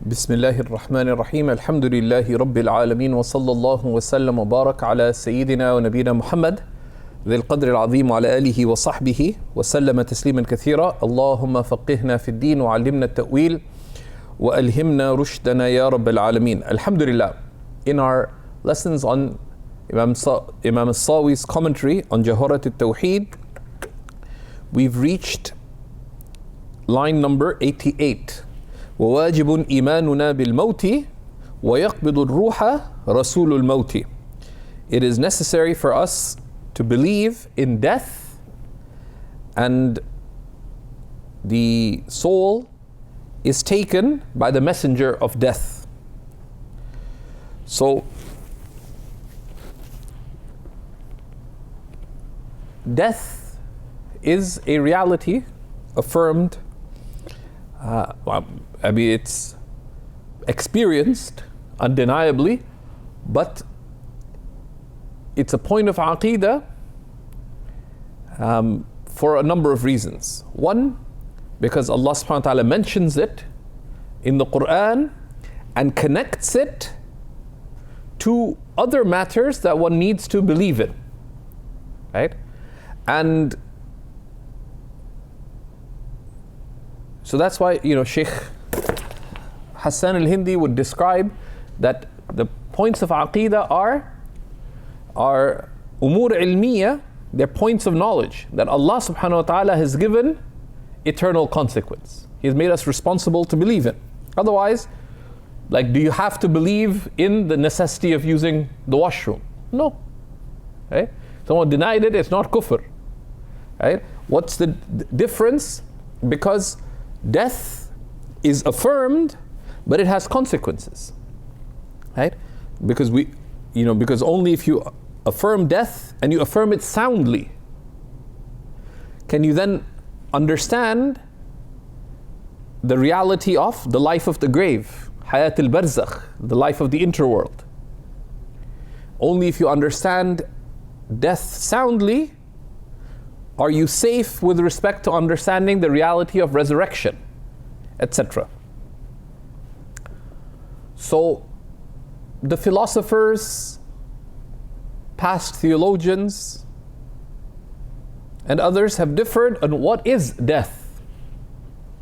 بسم الله الرحمن الرحيم الحمد لله رب العالمين وصلى الله وسلم وبارك على سيدنا ونبينا محمد ذي القدر العظيم وعلى آله وصحبه وسلم تسليما كثيرا. اللهم فقهنا في الدين وعلمنا التأويل وألهمنا رشدنا يا رب العالمين. Alhamdulillah, in our lessons on Imam Sawi's commentary on Jawhara al-Tawhid, we've reached line number 88. وواجب إيماننا بالموت ويقبض الروح رسول الموت. It is necessary for us to believe in death, and the soul is taken by the messenger of death. So death is a reality affirmed. It's experienced undeniably, but it's a point of aqeedah for a number of reasons. One, because Allah subhanahu wa ta'ala mentions it in the Quran and connects it to other matters that one needs to believe in, right? And so that's why, Shaykh Hassan al-Hindi would describe that the points of aqeedah are umur ilmiya, they're points of knowledge that Allah subhanahu wa ta'ala has given eternal consequence. He has made us responsible to believe in. Otherwise, do you have to believe in the necessity of using the washroom? No. Right? Someone denied it, it's not kufr. Right? What's the difference? Because death is affirmed, but it has consequences, right? Because because only if you affirm death and you affirm it soundly, can you then understand the reality of the life of the grave, hayat al-barzakh, the life of the interworld. Only if you understand death soundly are you safe with respect to understanding the reality of resurrection, etc. So the philosophers, past theologians, and others have differed on what is death,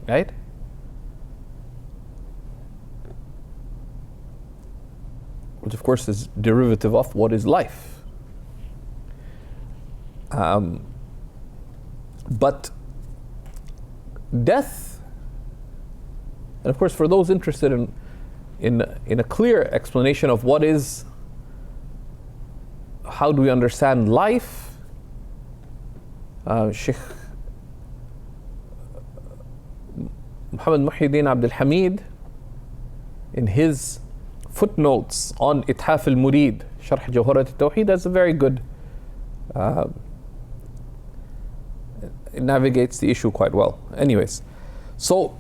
right? Which of course is derivative of what is life. But death, and of course for those interested in a clear explanation of how do we understand life, Shaykh Muhammad Muhyiddin Abdul Hamid, in his footnotes on Ithaf al-Murid, Sharh Jawhara al-Tawhid, has a very good it navigates the issue quite well. Anyways, so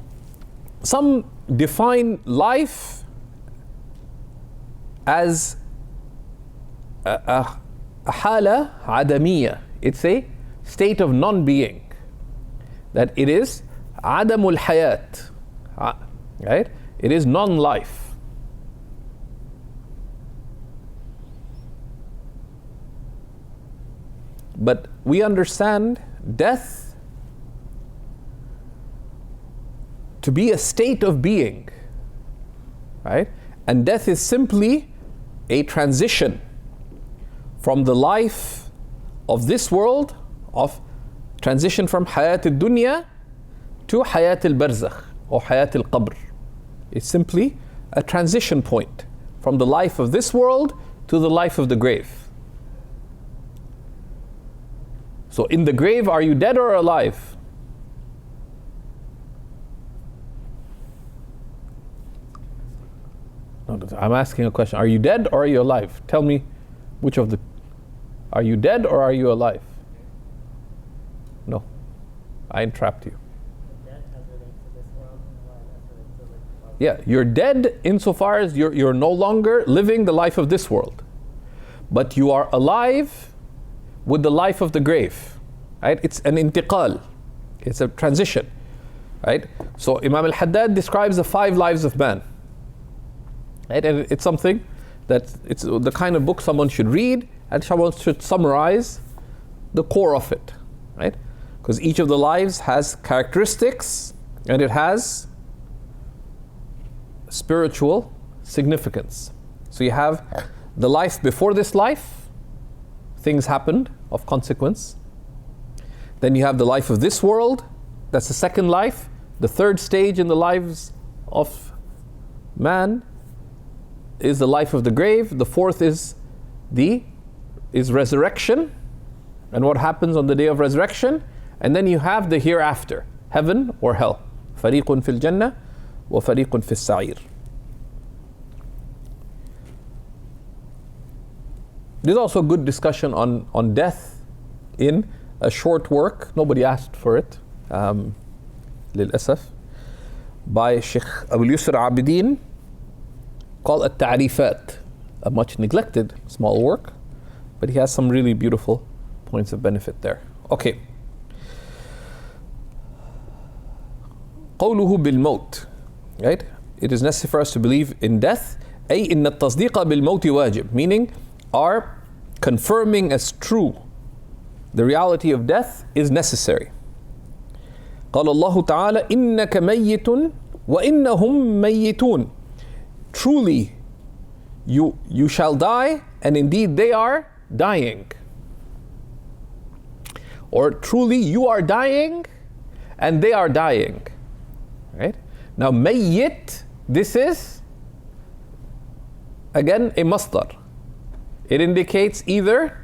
some define life as a hala adamiyya. It's a state of non-being. That it is adamul hayat, right? It is non-life. But we understand death to be a state of being, right? And death is simply a transition from the life of this world, of transition from hayat al-dunya to hayat al-barzakh or hayat al-qabr. It's simply a transition point from the life of this world to the life of the grave. So in the grave, are you dead or alive? No, I'm asking a question. Are you dead or are you alive? Tell me which of the... Are you dead or are you alive? No. I entrapped you. Yeah, you're dead insofar as you're no longer living the life of this world. But you are alive with the life of the grave, right? It's an intiqal, it's a transition, right? So Imam al-Haddad describes the 5 lives of man. Right? And it's something that it's the kind of book someone should read, and someone should summarize the core of it, right? Because each of the lives has characteristics and it has spiritual significance. So you have the life before this life, things happened of consequence. Then you have the life of this world, that's the second life. The third stage in the lives of man is the life of the grave. The fourth is resurrection, and what happens on the day of resurrection. And then you have the hereafter, heaven or hell. فَرِيقٌ فِي الْجَنَّةِ وَفَرِيقٌ فِي السَّعِيرِ. There's also good discussion on death in a short work. Nobody asked for it, للأسف, by Shaykh Abu Yusr Abidin, called At-Ta'rifat, a much neglected small work, but he has some really beautiful points of benefit there. Okay. قوله بالموت, right? It is necessary for us to believe in death. أي إن التصديق بالموت واجب, meaning our confirming as true the reality of death is necessary. قال الله تعالى إنك ميت وإنهم ميتون. Truly you shall die, and indeed they are dying. Or truly you are dying and they are dying. Right? Now mayyit, this is again a masdar. It indicates either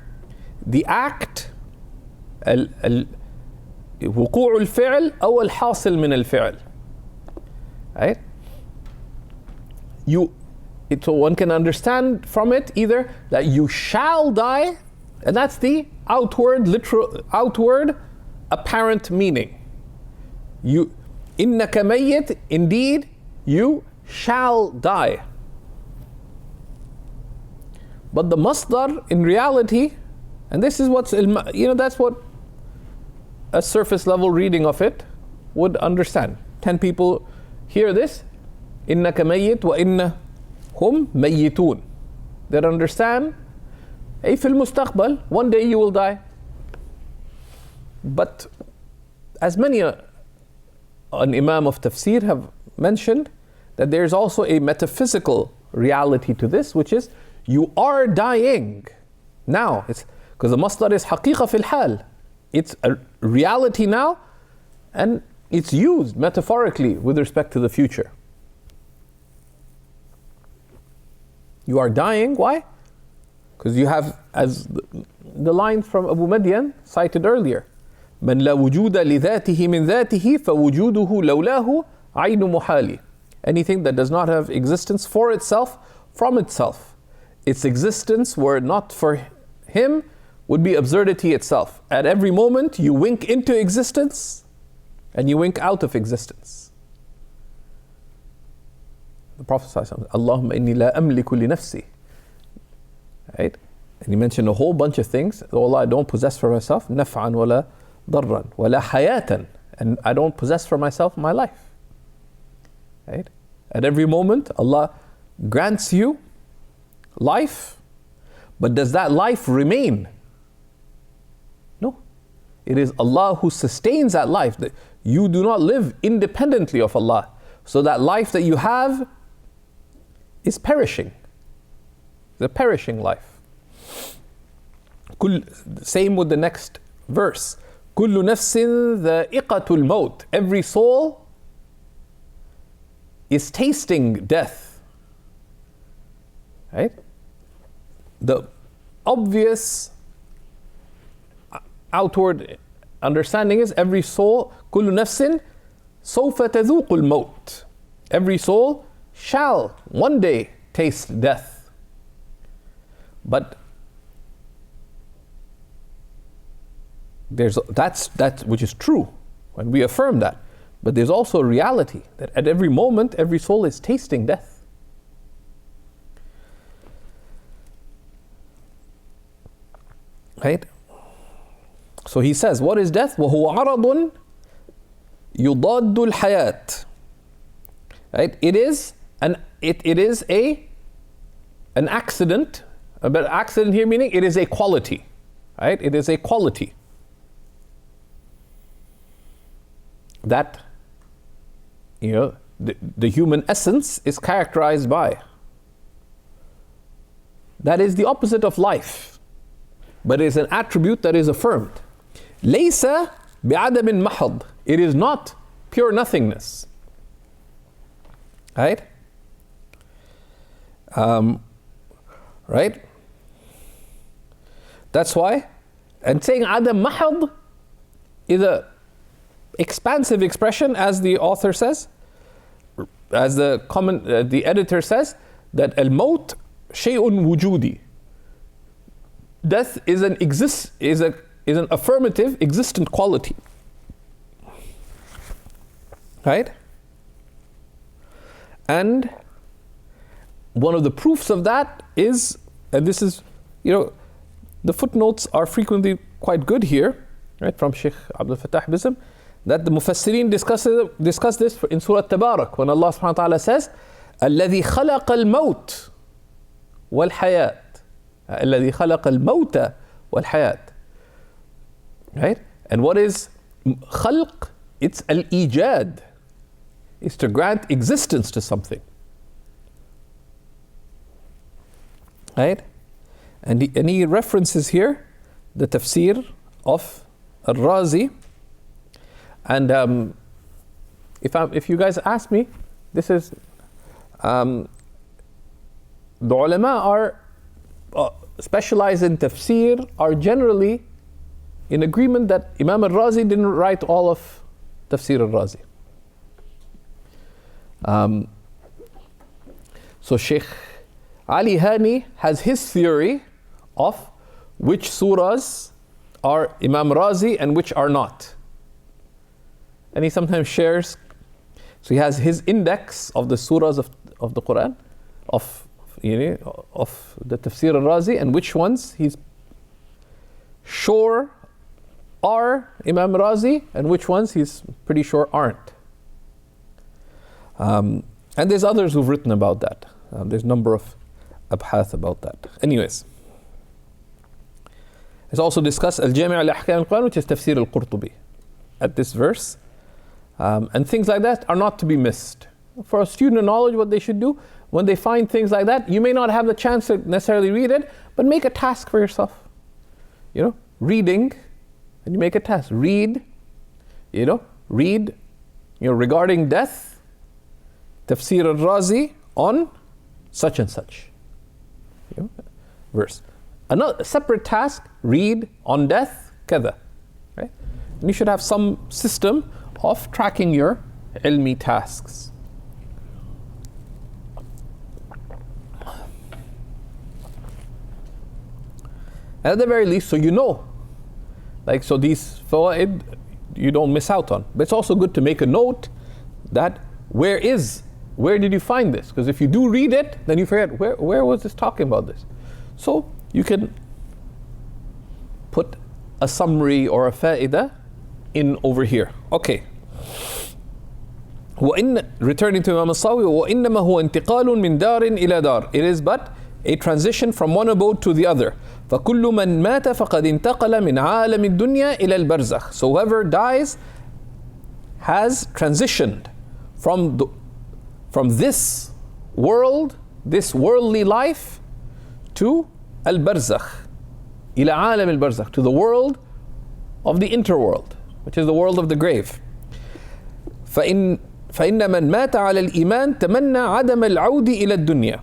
the act وقوع الفعل أو الحاصل من الفعل. Right? So one can understand from it either that you shall die, and that's the outward apparent meaning. إنك ميت, indeed you shall die. But the masdar in reality, and this is that's what a surface level reading of it would understand. 10 people hear this, إنك ميت وإنهم ميتون. They understand, أي في المستقبل, one day you will die. But as many an Imam of Tafsir have mentioned, that there is also a metaphysical reality to this, which is you are dying now. It's because the masdar is حقيقة في الحال. It's a reality now, and it's used metaphorically with respect to the future. You are dying, why? Because you have, as the line from Abu Madian cited earlier, من لا وجود لذاته من ذاته فوجوده لولاه عين محال. Anything that does not have existence for itself, from itself. Its existence, were it not for him, would be absurdity itself. At every moment you wink into existence and you wink out of existence. The Prophet ﷺ, Allahumma inni la amliku li nafsi. Right? And he mentioned a whole bunch of things. Oh Allah, I don't possess for myself naf'an wala darran wala hayatan, and I don't possess for myself my life. Right? At every moment Allah grants you life, but does that life remain? No. It is Allah who sustains that life. You do not live independently of Allah. So that life that you have is perishing. The perishing life. Same with the next verse. كل نفس ذائقة الموت. Every soul is tasting death. Right? The obvious outward understanding is every soul, كل نفس سوف تذوق الموت. Every soul shall one day taste death. But that's which is true, and we affirm that. But there's also a reality that at every moment, every soul is tasting death. Right? So he says, what is death? وَهُوَ عَرَضٌ يُضَادُّ الْحَيَاةِ. Right? It is a an accident, but accident here meaning it is a quality, right? It is a quality that, the human essence is characterized by. That is the opposite of life, but it is an attribute that is affirmed. ليس بعدم محض. It is not pure nothingness. Right? Right? That's why, and saying Adam Mahad is a expansive expression, as the author says, as the editor says, that al-maut shay'un wujudi. Death is an affirmative, existent quality. Right? And one of the proofs of that is, and this is, the footnotes are frequently quite good here, right, from Shaykh Abdul Fattah Bism, that the Mufassirin discuss this in Surah Tabarak, when Allah subhanahu wa ta'ala says, الَّذِي خَلَقَ الْمَوْتِ وَالْحَيَاةِ الَّذِي خَلَقَ الْمَوْتَ وَالْحَيَاةِ. Right? And what is khalq? It's al-ijad. It's to grant existence to something. Right? And he references here the tafsir of al-Razi. And if you guys ask me, this is the ulama are specialized in tafsir, are generally in agreement that Imam al-Razi didn't write all of tafsir al-Razi. So Shaykh Ali Hani has his theory of which surahs are Imam Razi and which are not. And he sometimes shares, so he has his index of the surahs of the Quran, of the Tafsir al-Razi, and which ones he's sure are Imam Razi and which ones he's pretty sure aren't. And there's others who've written about that. There's a number of abhath about that. Anyways, it's also discussed Al-Jami' al-Ahkam al-Quran, which is Tafsir al-Qurtubi, at this verse. And things like that are not to be missed. For a student of knowledge, what they should do, when they find things like that, you may not have the chance to necessarily read it, but make a task for yourself. Reading, and you make a task. Read, regarding death, Tafsir al-Razi on such and such verse. Another separate task, read on death, kada. Right? And you should have some system of tracking your ilmi tasks. At the very least, so so these fawaid you don't miss out on. But it's also good to make a note that where did you find this? Because if you do read it, then you forget, where was this talking about this? So you can put a summary or a fa'idah in over here. Okay. Returning to Imam Sawi, وَإِنَّمَا هُوَ انْتِقَالٌ مِنْ دَارٍ إِلَى دَارٍ. It is but a transition from one abode to the other. فَكُلُّ مَنْ مَاتَ فَقَدْ انْتَقَلَ مِنْ عَالَمِ الدُّنْيَا إِلَى الْبَرْزَخِ. So whoever dies has transitioned from this world, this worldly life, to al-barzakh, ila alam al-barzakh, to the world of the interworld, which is the world of the grave. فإن من مات على الإيمان تمنى عدم العود إلى الدنيا.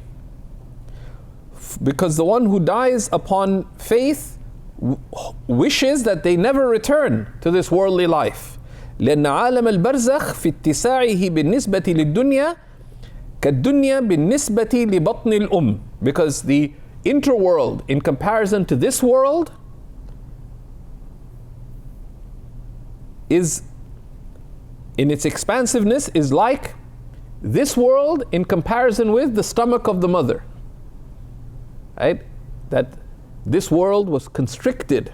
Because the one who dies upon faith wishes that they never return to this worldly life. لأن عالم البرزخ في اتساعه بالنسبة للدنيا كالدنيا بالنسبة لبطن الأم. Because the interworld, in comparison to this world, is, in its expansiveness, is like this world in comparison with the stomach of the mother. Right? That this world was constricted.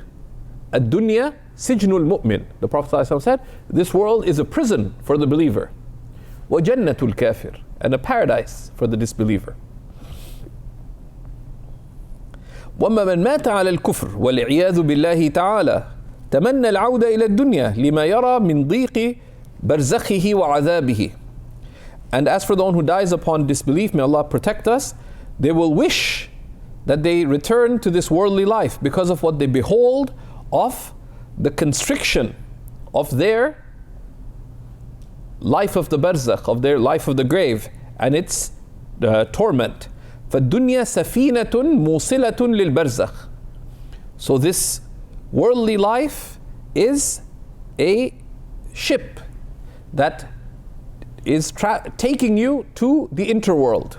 Ad-dunya sijnul mu'min. The Prophet ﷺ said, this world is a prison for the believer. Wa jannatul kafir. And a paradise for the disbeliever. وَأَمَّا مَنْ مَاتَ عَلَى الْكُفْرِ وَالْعِيَاذُ بِاللَّهِ تَعَالَى تَمَنَّى الْعَوْدَ إِلَى الدُّنْيَا لِمَا يَرَى مِنْ ضِيقِ بَرْزَخِهِ وَعَذَابِهِ. And as for the one who dies upon disbelief, may Allah protect us, they will wish that they return to this worldly life because of what they behold of the constriction of their life of the barzakh, of their life of the grave, and its torment. فَالدُّنْيَا سَفِينَةٌ مُوصِلَةٌ لِلْبَرْزَخِ. So this worldly life is a ship that is taking you to the interworld.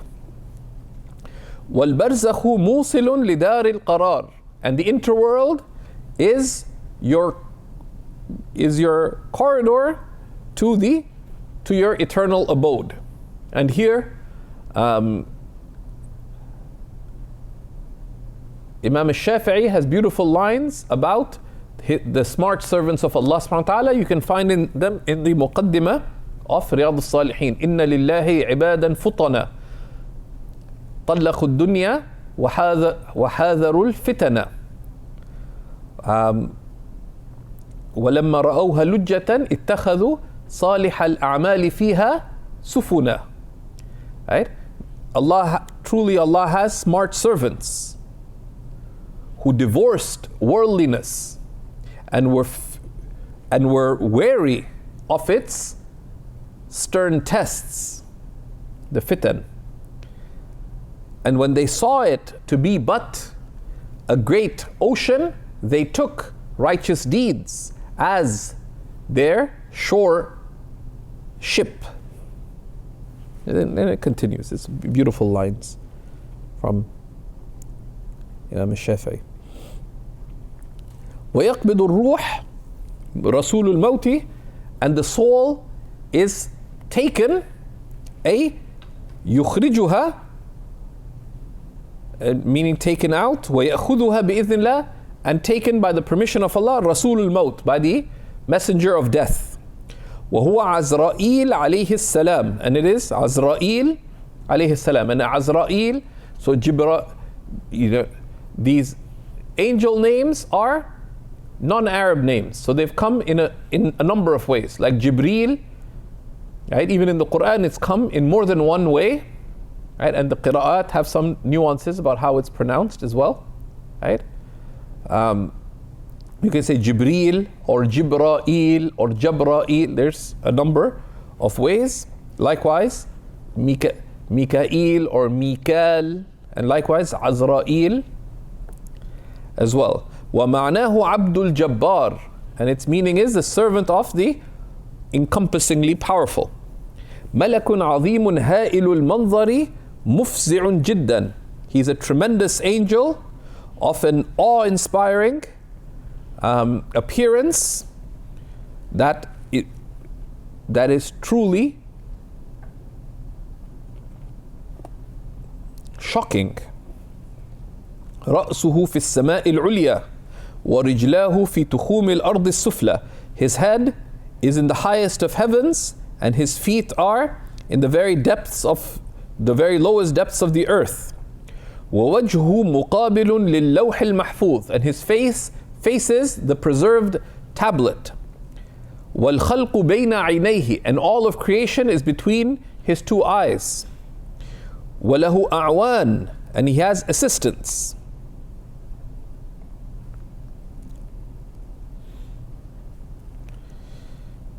وَالْبَرْزَخُ مُوصِلٌ لِدَارِ الْقَرَارِ. And the interworld is your corridor to your eternal abode. And here Imam Shafi'i has beautiful lines about the smart servants of Allah subhanahu wa ta'ala. You can find them in the Muqaddimah of Riyadh al-Salihin. Inna lillahi ibadan futana طلقوا الدنيا وحاذروا الفتنة ولما رأوها لجة اتخذوا صالح الأعمال فيها سفنا. Right? Truly Allah has smart servants who divorced worldliness and were wary of its stern tests, the fitan. And when they saw it to be but a great ocean, they took righteous deeds as their shore ship. And then it continues. It's beautiful lines from Imam Shafi'i. وَيَقْبِضُ الرُّوحِ رَسُولُ الْمَوْتِ. And the soul is taken, يُخْرِجُهَا, meaning taken out, وَيَأْخُذُهَا بِإِذْنِ اللَّهِ, and taken by the permission of Allah, رَسُولُ الْمَوْتِ, by the messenger of death. وَهُوَ عَزْرَائِيل عَلَيْهِ السَّلَامِ. And it is Azrail alayhi salam. And Azrail, so these angel names are non-Arab names. So they've come in a number of ways. Like Jibreel, right? Even in the Quran, it's come in more than one way. Right? And the qira'at have some nuances about how it's pronounced as well. Right? You can say Jibreel or Jibra'il or Jabra'il. There's a number of ways. Likewise, Mika'il or Mikal, and likewise Azrail as well. وَمَعْنَاهُ عَبْدُ الْجَبَّارِ. And its meaning is the servant of the encompassingly powerful. مَلَكٌ عَظِيمٌ هَائِلُ الْمَنظَرِ مُفْزِعٌ جِدًّا. He's a tremendous angel of an awe-inspiring appearance that is truly shocking. رأسه في السماء العليا ورجلاه في تخوم الأرض السفلى. His head is in the highest of heavens and his feet are in the very lowest depths of the earth. ووجهه مقابل للوح المحفوظ. And his face faces the preserved tablet. وَالْخَلْقُ بَيْنَ عَيْنَيْهِ. And all of creation is between his two eyes. وَلَهُ أَعْوَانٌ. And he has assistants.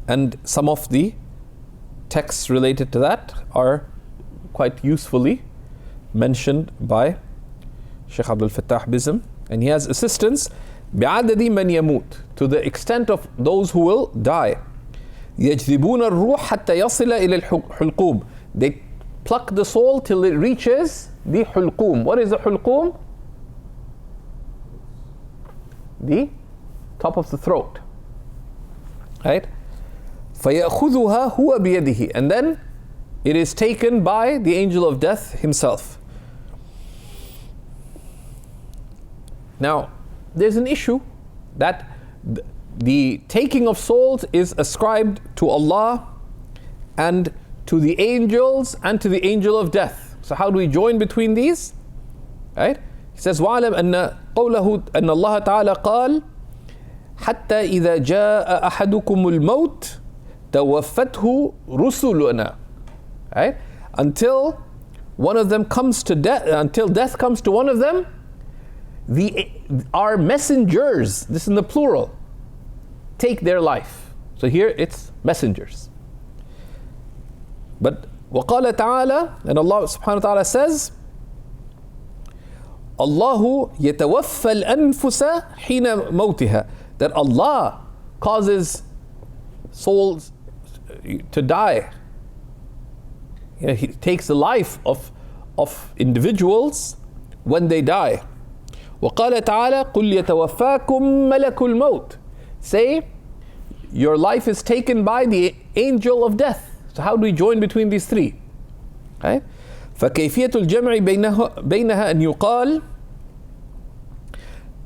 And some of the texts related to that are quite usefully mentioned by Shaykh Abdul Fattah Bism. And he has assistants بِعَدَدِ مَنْ يَمُوتُ, to the extent of those who will die. يَجْذِبُونَ الرُّوحَ حَتَّى يَصِلَ إِلَى الْحُلْقُومِ. They pluck the soul till it reaches the hulqum. What is the hulqum? The top of the throat. Right? فَيَأْخُذُهَا هُوَ بِيَدِهِ. And then it is taken by the angel of death himself. Now, there's an issue that the taking of souls is ascribed to Allah and to the angels and to the angel of death. So how do we join between these? Right? He says, وَعَلَمْ أَنَّ قَوْلَهُ أَنَّ اللَّهَ تَعَالَى قال حتى إذا جاء أحدكم الموت توفته رسلنا. Right? Until one of them comes to death, until death comes to one of them, our messengers, this is in the plural, take their life. So here it's messengers. But وقال تعالى, and Allah subhanahu wa ta'ala says, الله يتوفى الأنفس حين موتها, that Allah causes souls to die. You know, He takes the life of individuals when they die. وقال تعالى قل يتوفاكم ملك الموت. Say, your life is taken by the angel of death. So how do we join between these three? Okay? فكيفية الجمع بينها أن يقال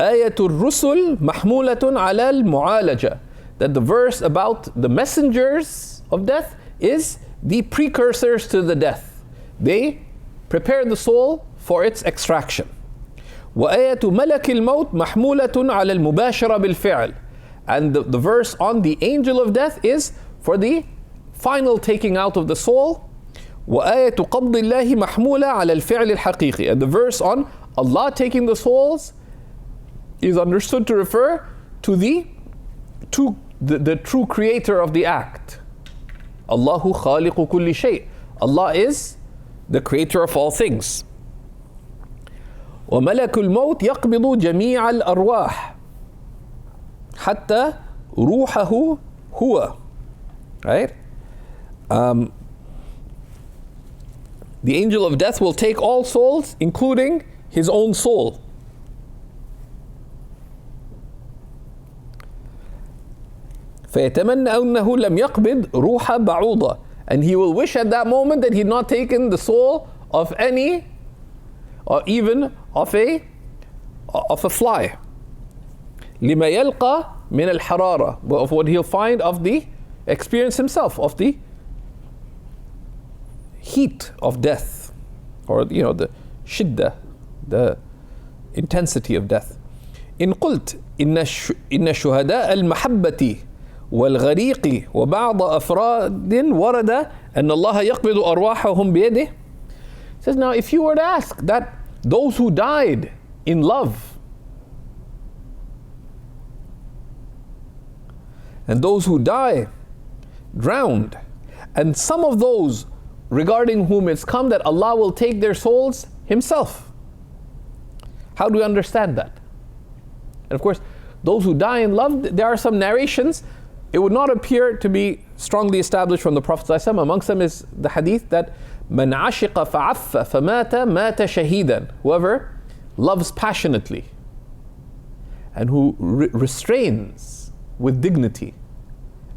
آية الرسل محمولة على المعالجة, that the verse about the messengers of death is the precursors to the death. They prepare the soul for its extraction. وآية ملك الموت محمولة على المباشرة بالفعل, and the verse on the angel of death is for the final taking out of the soul. وآية قبض الله محمولة على الفعل الحقيقي, and the verse on Allah taking the souls is understood to refer to the true creator of the act. Allahu khaliqu kulli shay. Allah is the creator of all things. وملك الموت يقبض جميع الأرواح حتى روحه هو. Right? The angel of death will take all souls, including his own soul. فيتمنى أنه لم يقبض روح بعوضة, and he will wish at that moment that he had not taken the soul of any, or even of a fly. لما يلقى من الحرارة, of what he'll find of the experience himself, of the heat of death, or the shiddah, the intensity of death. إن قلت إن شهداء المحبة والغريق وبعض أفراد ورد أن الله يقبض أرواحهم بيده. It says, now if you were to ask that those who died in love and those who die drowned, and some of those regarding whom it's come that Allah will take their souls Himself, how do we understand that? And of course, those who die in love, there are some narrations. It would not appear to be strongly established from the Prophet ﷺ. Amongst them is the hadith that من عشق فعف فمات مات شهيدا. Whoever loves passionately and who restrains with dignity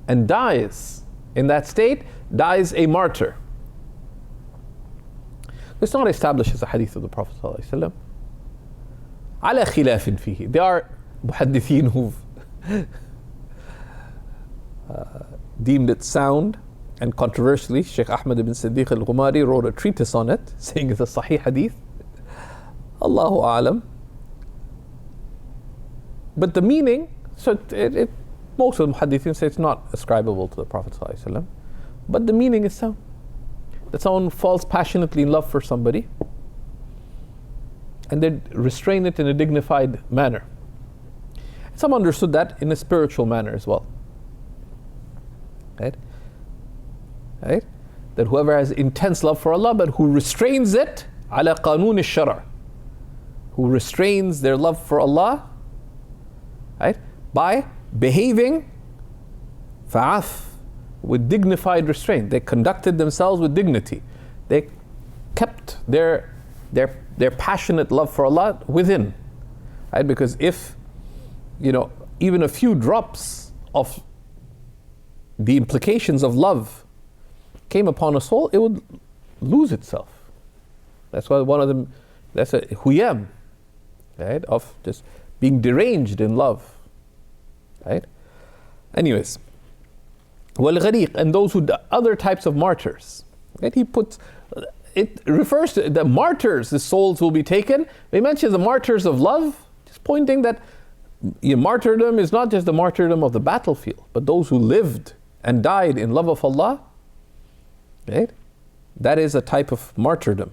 and dies in that state, dies a martyr. It's not established as a hadith of the Prophet ﷺ. على خلاف فيه. There are muhaddithin who've deemed it sound, and controversially, Shaykh Ahmad ibn Siddiq al-Ghumari wrote a treatise on it, saying it's a sahih hadith. Allahu a'lam. But the meaning, so most of the muhaddithin say it's not ascribable to the Prophet ﷺ, but the meaning is sound. That someone falls passionately in love for somebody, and they restrain it in a dignified manner. Some understood that in a spiritual manner as well. Right? That whoever has intense love for Allah but who restrains it على قانون الشرع, who restrains their love for Allah, right, by behaving فعف, with dignified restraint. They conducted themselves with dignity. They kept their passionate love for Allah within. Right? Because if even a few drops of the implications of love came upon a soul, it would lose itself. That's why one of them, that's a huyam, right, of just being deranged in love, right? Anyways, wal-ghariq, and those who other types of martyrs, right? He puts it refers to the martyrs, the souls will be taken. They mention the martyrs of love, just pointing that martyrdom is not just the martyrdom of the battlefield, but those who lived and died in love of Allah. Right? That is a type of martyrdom.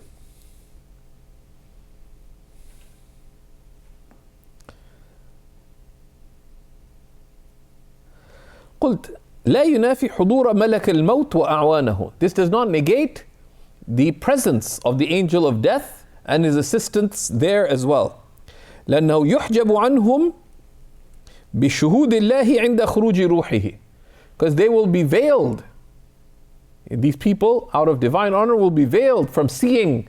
قلت لا ينافي حضور ملك الموت وأعوانه. This does not negate the presence of the angel of death and his assistants there as well. لأنه يحجب عنهم بشهود الله عند خروج روحه. Because they will be veiled. These people, out of divine honor, will be veiled from seeing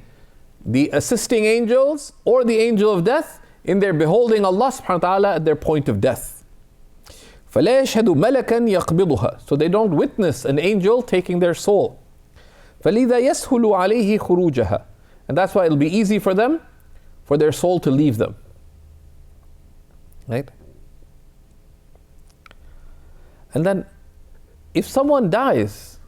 the assisting angels or the angel of death in their beholding Allah subhanahu wa ta'ala at their point of death. فلا يشهد ملكا يقبضها. So they don't witness an angel taking their soul. فلذا يسهل عليه خروجها. And that's why it'll be easy for them, for their soul to leave them. Right? And then, if someone dies,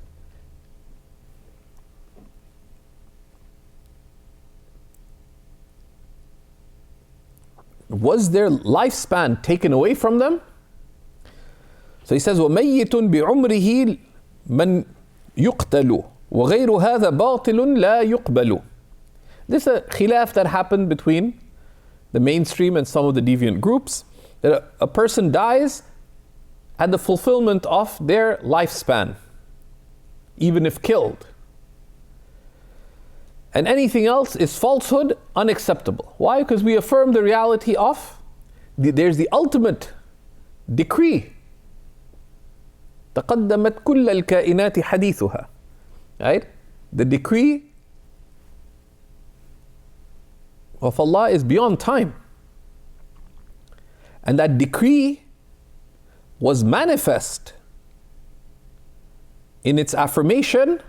was their lifespan taken away from them? So he says, وَمَيِّتٌ بِعُمْرِهِ مَنْ يُقْتَلُ وَغَيْرُ هَذَا بَاطِلٌ لَا يُقْبَلُ. This is a khilaf that happened between the mainstream and some of the deviant groups, that a person dies at the fulfillment of their lifespan, even if killed. And anything else is falsehood, unacceptable. Why? Because we affirm the reality of, there's the ultimate decree. تقدمت كل الكائنات حديثها. Right? The decree of Allah is beyond time. And that decree was manifest in its affirmation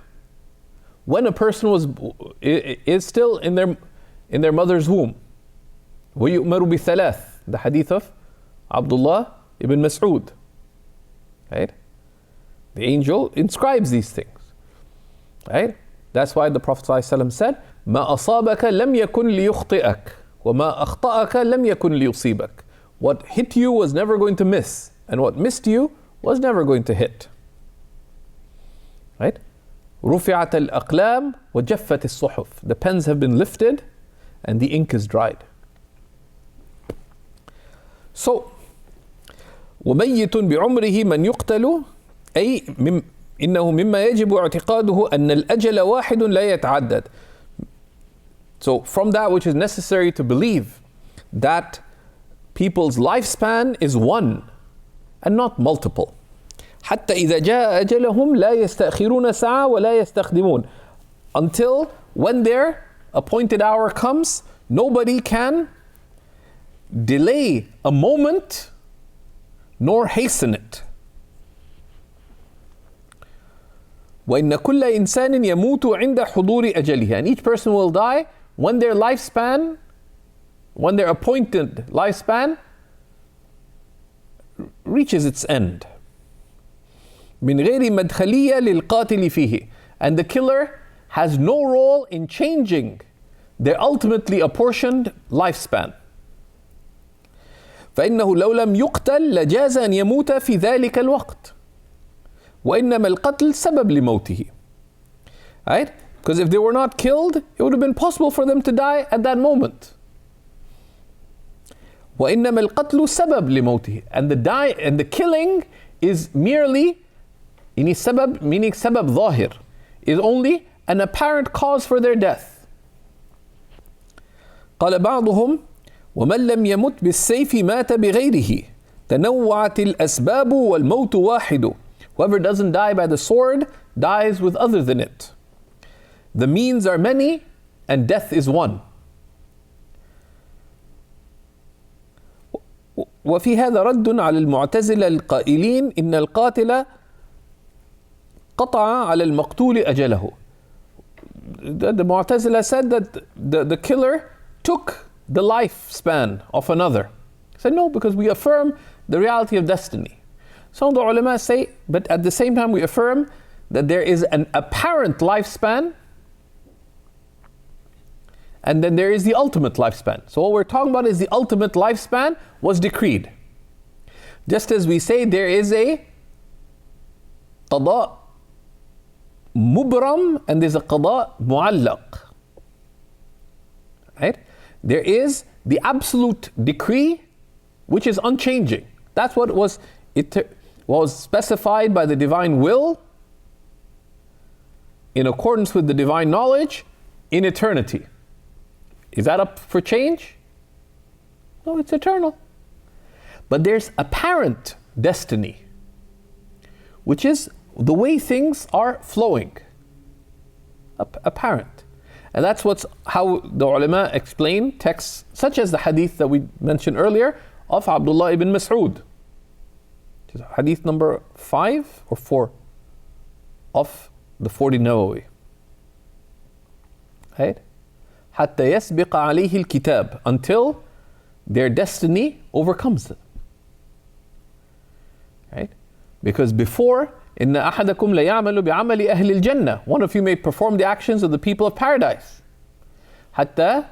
when a person is still in their mother's womb. وَيُؤْمَرُ بِثَلَاث. The hadith of Abdullah ibn Mas'ud. Right? The angel inscribes these things. Right? That's why the Prophet ﷺ said, مَا أَصَابَكَ لَمْ يَكُنْ لِيُخْطِئَكَ وَمَا أَخْطَأَكَ لَمْ يَكُنْ لِيُصِيبَكَ. What hit you was never going to miss, and what missed you was never going to hit. Right? رُفِعَتَ الْأَقْلَامِ وَجَفَّتِ الصُّحُفِ. The pens have been lifted and the ink is dried. So, وَمَيِّتٌ بِعُمْرِهِ مَنْ يُقْتَلُ أي إنه مما يجب اعتقاده أن الأجل واحد لا يتعدد. So from that which is necessary to believe that people's lifespan is one and not multiple. حتى إذا جاء أجلهم لا يستأخرون ساعة ولا يستخدمون. Until when their appointed hour comes, nobody can delay a moment nor hasten it. وَإِنَّ كُلَّ إِنسَانٍ يَمُوتُ عِنْدَ حُضُورِ أَجَلِهِ. And each person will die when their lifespan, when their appointed lifespan reaches its end. مِنْ غَيْرِ مَدْخَلِيَّ لِلْقَاتِلِ فِيهِ. And the killer has no role in changing their ultimately apportioned lifespan. فإنه لو لم يقتل لجاز أن يموت في ذلك الوقت. وإنما القتل سبب لموته. Right? Because if they were not killed, it would have been possible for them to die at that moment. وإنما القتل سبب لموته. And the killing is merely سبب, meaning سبب ظاهر, is only an apparent cause for their death. قال بعضهم ومن لم يمت بالسيف مات بغيره تنوعت الأسباب والموت واحد. Whoever doesn't die by the sword dies with other than it. The means are many and death is one. وفي هذا رد على المعتزلة القائلين إن القاتل قطع على المقتول أجله. The Mu'tazila said that the killer took the lifespan of another. He said no, because we affirm the reality of destiny. Some of the ulama say, but at the same time we affirm that there is an apparent lifespan and then there is the ultimate lifespan. So what we're talking about is the ultimate lifespan was decreed. Just as we say there is a qada mubram and there's a qada muallaq. Right? There is the absolute decree which is unchanging. That's what was specified by the divine will in accordance with the divine knowledge in eternity. Is that up for change? No, it's eternal. But there's apparent destiny, which is the way things are flowing. Apparent. And that's how the ulama explain texts such as the hadith that we mentioned earlier of Abdullah ibn Mas'ud. Hadith number 5 or 4 of the 40 Nawawi. Right? حتى يسبق عليه الكتاب, until their destiny overcomes them. Right? Because before, إن أحدكم ليعمل بعمل أهل الجنة, one of you may perform the actions of the people of paradise. حتى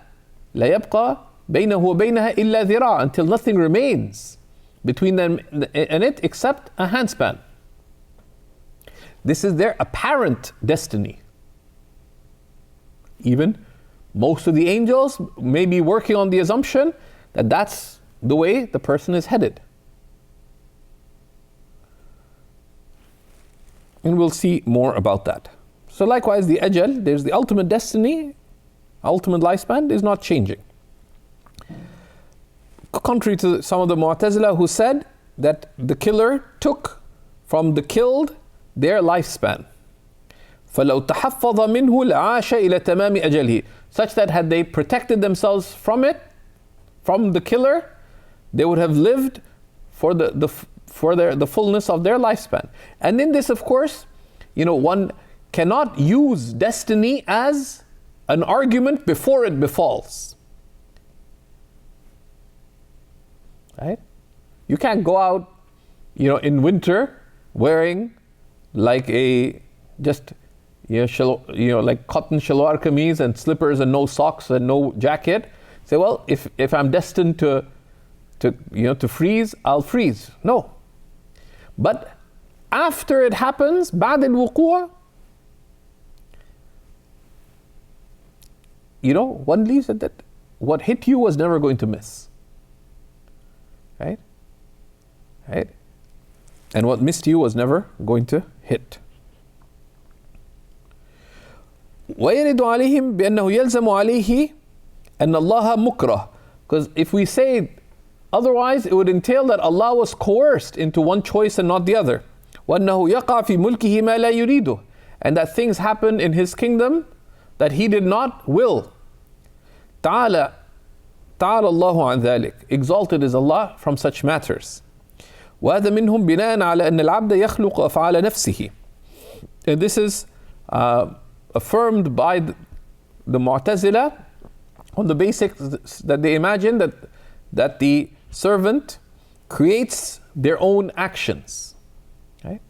لا يبقى بينه وبينها إلا ذراع, until nothing remains between them and it except a handspan. This is their apparent destiny. Even most of the angels may be working on the assumption that that's the way the person is headed. And we'll see more about that. So likewise, the ajal, there's the ultimate destiny, ultimate lifespan is not changing. Contrary to some of the Mu'tazila who said that the killer took from the killed their lifespan. فَلَوْ تَحَفَّظَ مِنْهُ لَعَاشَ إِلَى تَمَامِ أَجَلِهِ, such that had they protected themselves from it, from the killer, they would have lived for the fullness of their lifespan. And in this, of course, one cannot use destiny as an argument before it befalls. Right? You can't go out, in winter wearing like like cotton shalwar kameez and slippers and no socks and no jacket. Say, well, if I'm destined to freeze, I'll freeze. No. But after it happens, بعد الوقوع, one believes that what hit you was never going to miss. Right? Right? And what missed you was never going to hit. وَيَرِدُ عَلَيْهِمْ بِأَنَّهُ يَلْزَمُ عَلَيْهِ أَنَّ اللَّهَ مُكْرَهُ. Because if we say otherwise, it would entail that Allah was coerced into one choice and not the other. وَأَنَّهُ يَقَعْ فِي مُلْكِهِ مَا لَا يُرِيدُ. And that things happen in His kingdom that He did not will. تعالى الله عن ذلك. Exalted is Allah from such matters. وهذا منهم بناء على أن العبد يخلق أفعال نفسه. And this is affirmed by the Mu'tazila on the basics that they imagine that the servant creates their own actions. Right?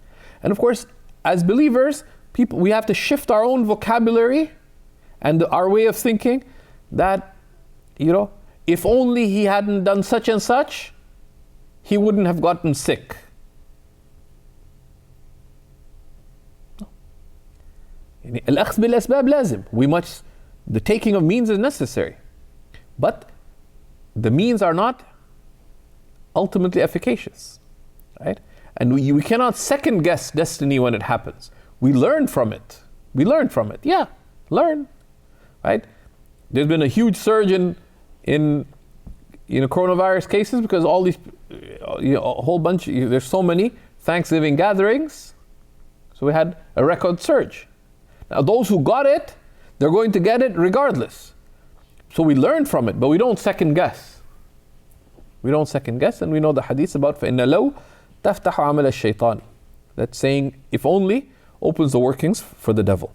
And of course, as believers, we have to shift our own vocabulary and our way of thinking that, if only he hadn't done such and such, he wouldn't have gotten sick. الأخذ بالأسباب لازم. The taking of means is necessary. But the means are not ultimately efficacious. Right? And we cannot second guess destiny when it happens. We learn from it. Yeah, learn. Right? There's been a huge surge in coronavirus cases because all these, a whole bunch, there's so many Thanksgiving gatherings. So we had a record surge. Now those who got it, they're going to get it regardless. So we learn from it, but we don't second guess. And we know the hadith about فَإِنَّ لَوْ تَفْتَحُ عَمَلَ الشَّيْطَانِ. That saying, if only, opens the workings for the devil.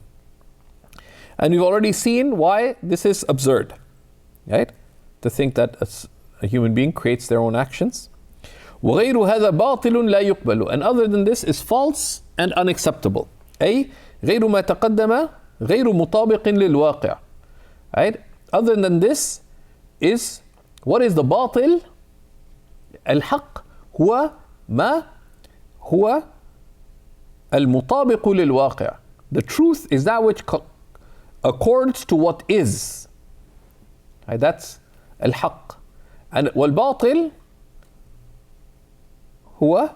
And we've already seen why this is absurd. Right? To think that a human being creates their own actions. وَغَيْرُ هَذَا بَاطِلٌ لَا يُقْبَلُ. And other than this is false and unacceptable. أي غير ما تقدم غير مطابق للواقع. Right? other than this is, what is the batil? الحق هو ما هو المطابق للواقع. The truth is that which accords to what is. Right? That's الحق. And والباطل هو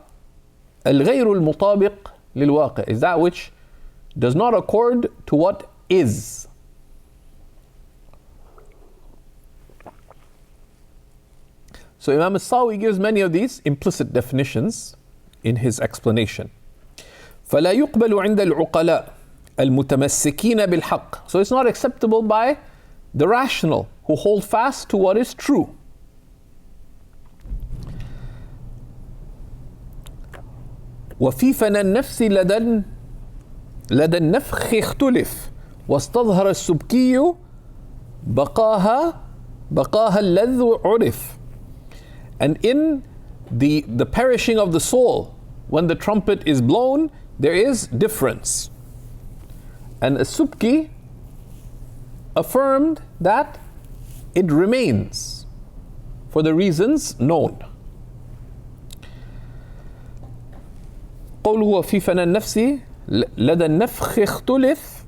الغير المطابق للواقع, is that which does not accord to what is. So Imam Sawi gives many of these implicit definitions in his explanation. فلا يقبل عند العقلاء المتمسكين بالحق. So it's not acceptable by the rational who hold fast to what is true. وفي فنى النفس لدى النفخ اختلف واستظهر السبكي بقاها اللذ عرف. And in the perishing of the soul, when the trumpet is blown, there is difference. And As-Subki affirmed that it remains for the reasons known. قوله في فنى النفس لدى النفخ اختلف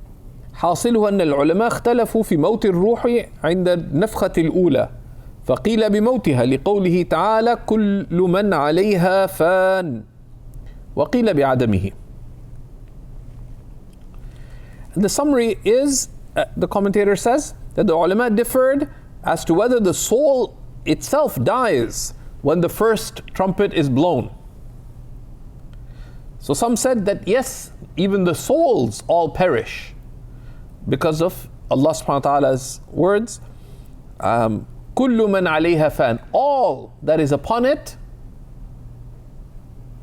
حاصله أن العلماء اختلفوا في موت الروح عند النفخة الأولى فقيل بموتها لقوله تعالى كل من عليها فان وقيل بعدمه. The summary is, the commentator says, that the ulama differed as to whether the soul itself dies when the first trumpet is blown. So some said that yes, even the souls all perish because of Allah subhanahu wa ta'ala's words, كُلُّ مَنْ عَلَيْهَا فَانٍ, all that is upon it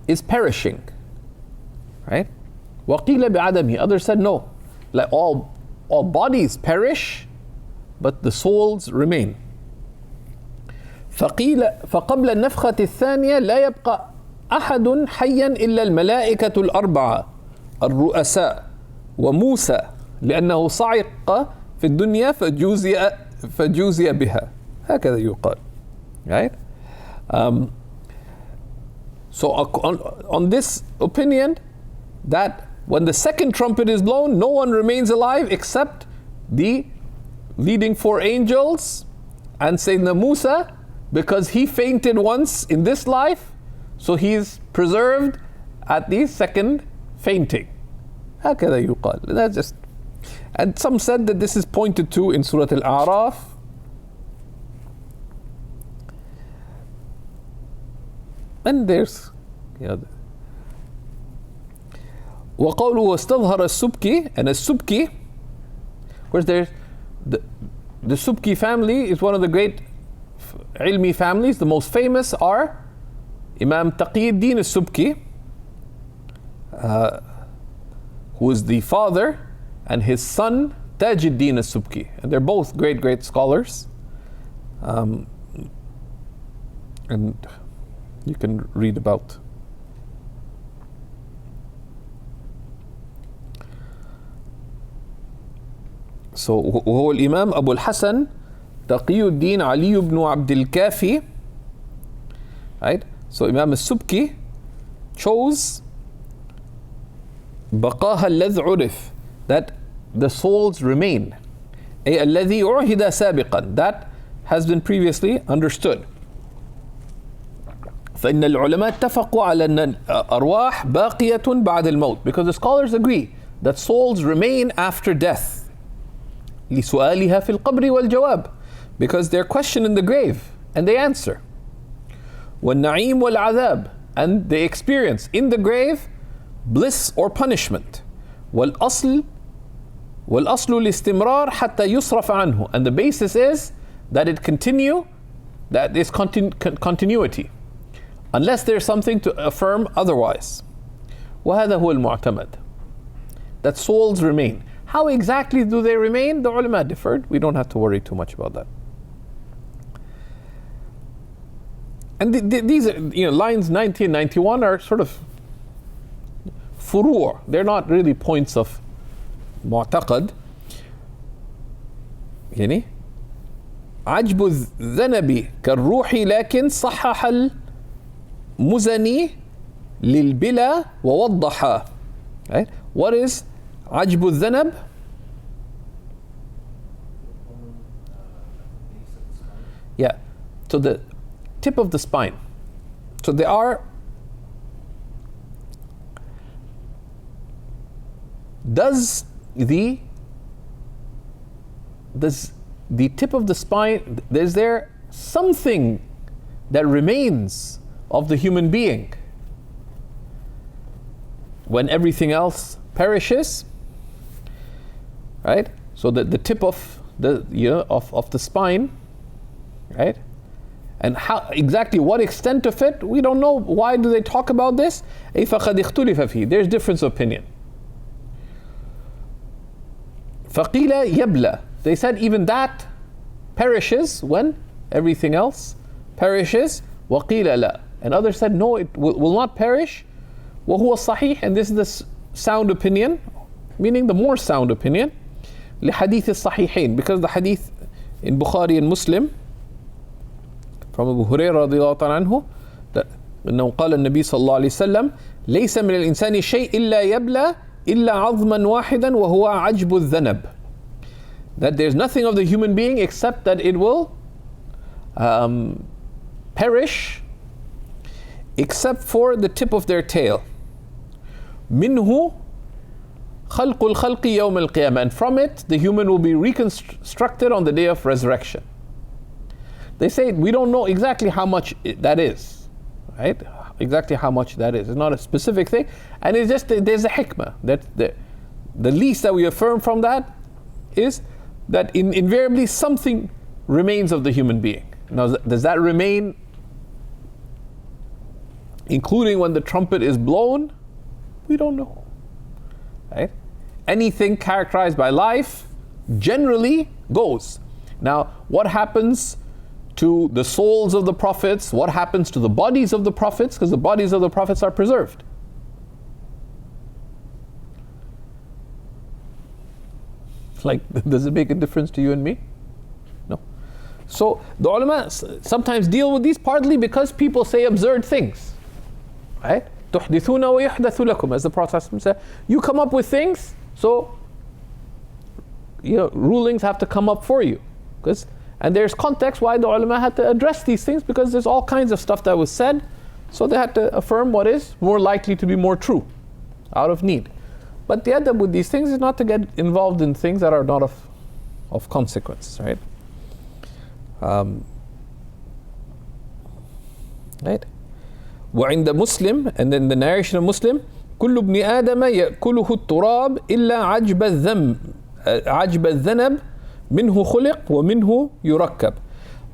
is perishing. Right? وَقِيلَ بِعَدَمِهِ, others said no, like all bodies perish, but the souls remain. فقبل النفخة الثانية لا يبقى أحد حيا إلا الملائكة الأربعة الرؤساء وموسى لأنه صعق في الدنيا فجوزي بها. هكذا يقال. Right? So on this opinion, that when the second trumpet is blown, no one remains alive except the leading four angels and Sayyidina Musa, because he fainted once in this life, so he is preserved at the second fainting. هكذا يقال. That's just, and some said that this is pointed to in Surah Al-A'raf. And there's, وقوله استظهر السبكي, and السبكي, of course there's the Subki family is one of the great ilmi families. The most famous are Imam Taqiyuddin al-Subki, who is the father, and his son Tajuddin al-Subki, and they're both great scholars, and you can read about. So وهو الإمام أبو الحسن تقي الدين علي بن عبد الكافي. Right? So Imam al-Subki chose بقاها الذ عرف, that the souls remain, أي الذي عهد سابقا, that has been previously understood. فإن العلماء اتفقوا على أن الأرواح باقية بعد الموت, because the scholars agree that souls remain after death. لسؤالها في القبر والجواب, because they're questioned in the grave and they answer. والنعيم والعذاب, and they experience in the grave bliss or punishment. والأصل الاستمرار حتى يصرف عنه, and the basis is that it continue, that is continuity, unless there's something to affirm otherwise. وهذا هو المعتمد, that souls remain. How exactly do they remain? The ulama differed. We don't have to worry too much about that. And these are, lines 90 and 91 are sort of furu'. They're not really points of mu'taqad. عجب الذنب كالروح لكن صحح المزني للبلا ووضح. Right? What is عجب الذنب? Yeah, so the tip of the spine. So there are, does the tip of the spine, is there something that remains of the human being when everything else perishes? Right? So the tip of the of the spine, right? And how exactly, what extent of it, we don't know. Why do they talk about this? فَقَدْ اخْتُلِفَ فِيهِ. There's difference of opinion. فَقِيلَ يَبْلَى. They said even that perishes when everything else perishes. وَقِيلَ لَا. And others said no, it will not perish. وَهُوَ الصَّحِيحِ. And this is the sound opinion, meaning the more sound opinion. لِحَدِيثِ الصَّحِيحَيْن. Because the hadith in Bukhari and Muslim from Abu Hurairah رضي الله تعالى عنه أنه قال النبي صلى الله عليه وسلم ليس من الإنسان شيء إلا يبلى إلا عظما واحدا وهو عجب الذنب. That there's nothing of the human being except that it will perish except for the tip of their tail. منه خلق الخلق يوم القيامة. And from it the human will be reconstructed on the day of resurrection. They say we don't know exactly how much that is, right? Exactly how much that is. It's not a specific thing, and it's just there's a hikmah that the least that we affirm from that is that invariably something remains of the human being. Now, does that remain including when the trumpet is blown? We don't know, right? Anything characterized by life generally goes. Now, what happens to the souls of the prophets? What happens to the bodies of the prophets? Because the bodies of the prophets are preserved. Like, does it make a difference to you and me? No. So the ulama sometimes deal with these partly because people say absurd things, right? تُحْدِثُونَ وَيُحْدَثُ لَكُمْ, as the Prophet said, you come up with things, so rulings have to come up for you. And there's context why the ulama had to address these things, because there's all kinds of stuff that was said, so they had to affirm what is more likely to be more true out of need. But the adab with these things is not to get involved in things that are not of consequence, right? Right? وعند مسلم, and then the narration of Muslim, كل ابن آدم يأكله التراب إلا عجب الذنب منه خلق ومنه يركب.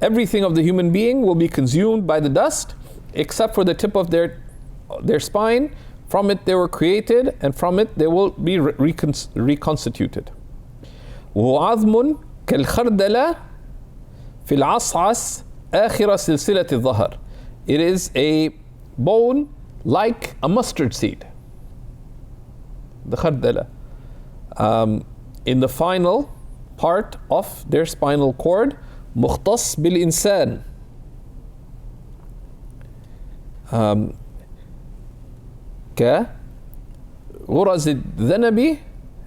Everything of the human being will be consumed by the dust except for the tip of their spine. From it they were created, and from it they will be reconstituted. وعظم كالخردلة في العصعص آخر سلسلة الظهر. It is a bone like a mustard seed. The khardala. In the final part of their spinal cord, مختص بالإنسان. كغرز الذنب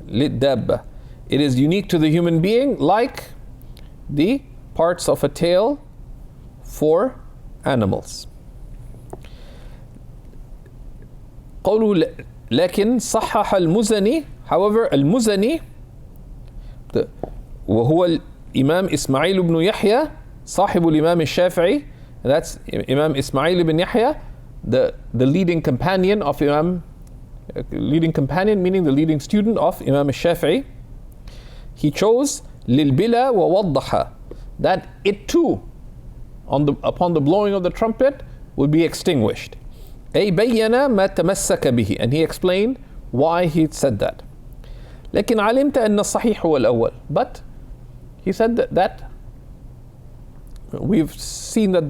للدابة. It is unique to the human being, like the parts of a tail for animals. قوله لكن صحح المزني. However, المزني وهو الإمام إسماعيل بن يحيى صاحب الإمام الشافعي. That's Imam Ismail ibn Yahya, the leading companion of Imam, leading companion meaning the leading student of Imam al-Shafi'i. He chose للبلا ووضح, that it too upon the blowing of the trumpet would be extinguished. أي بين ما تمسك به, and he explained why he said that. لكن علمت أن الصحيح هو الأول, but he said that we've seen that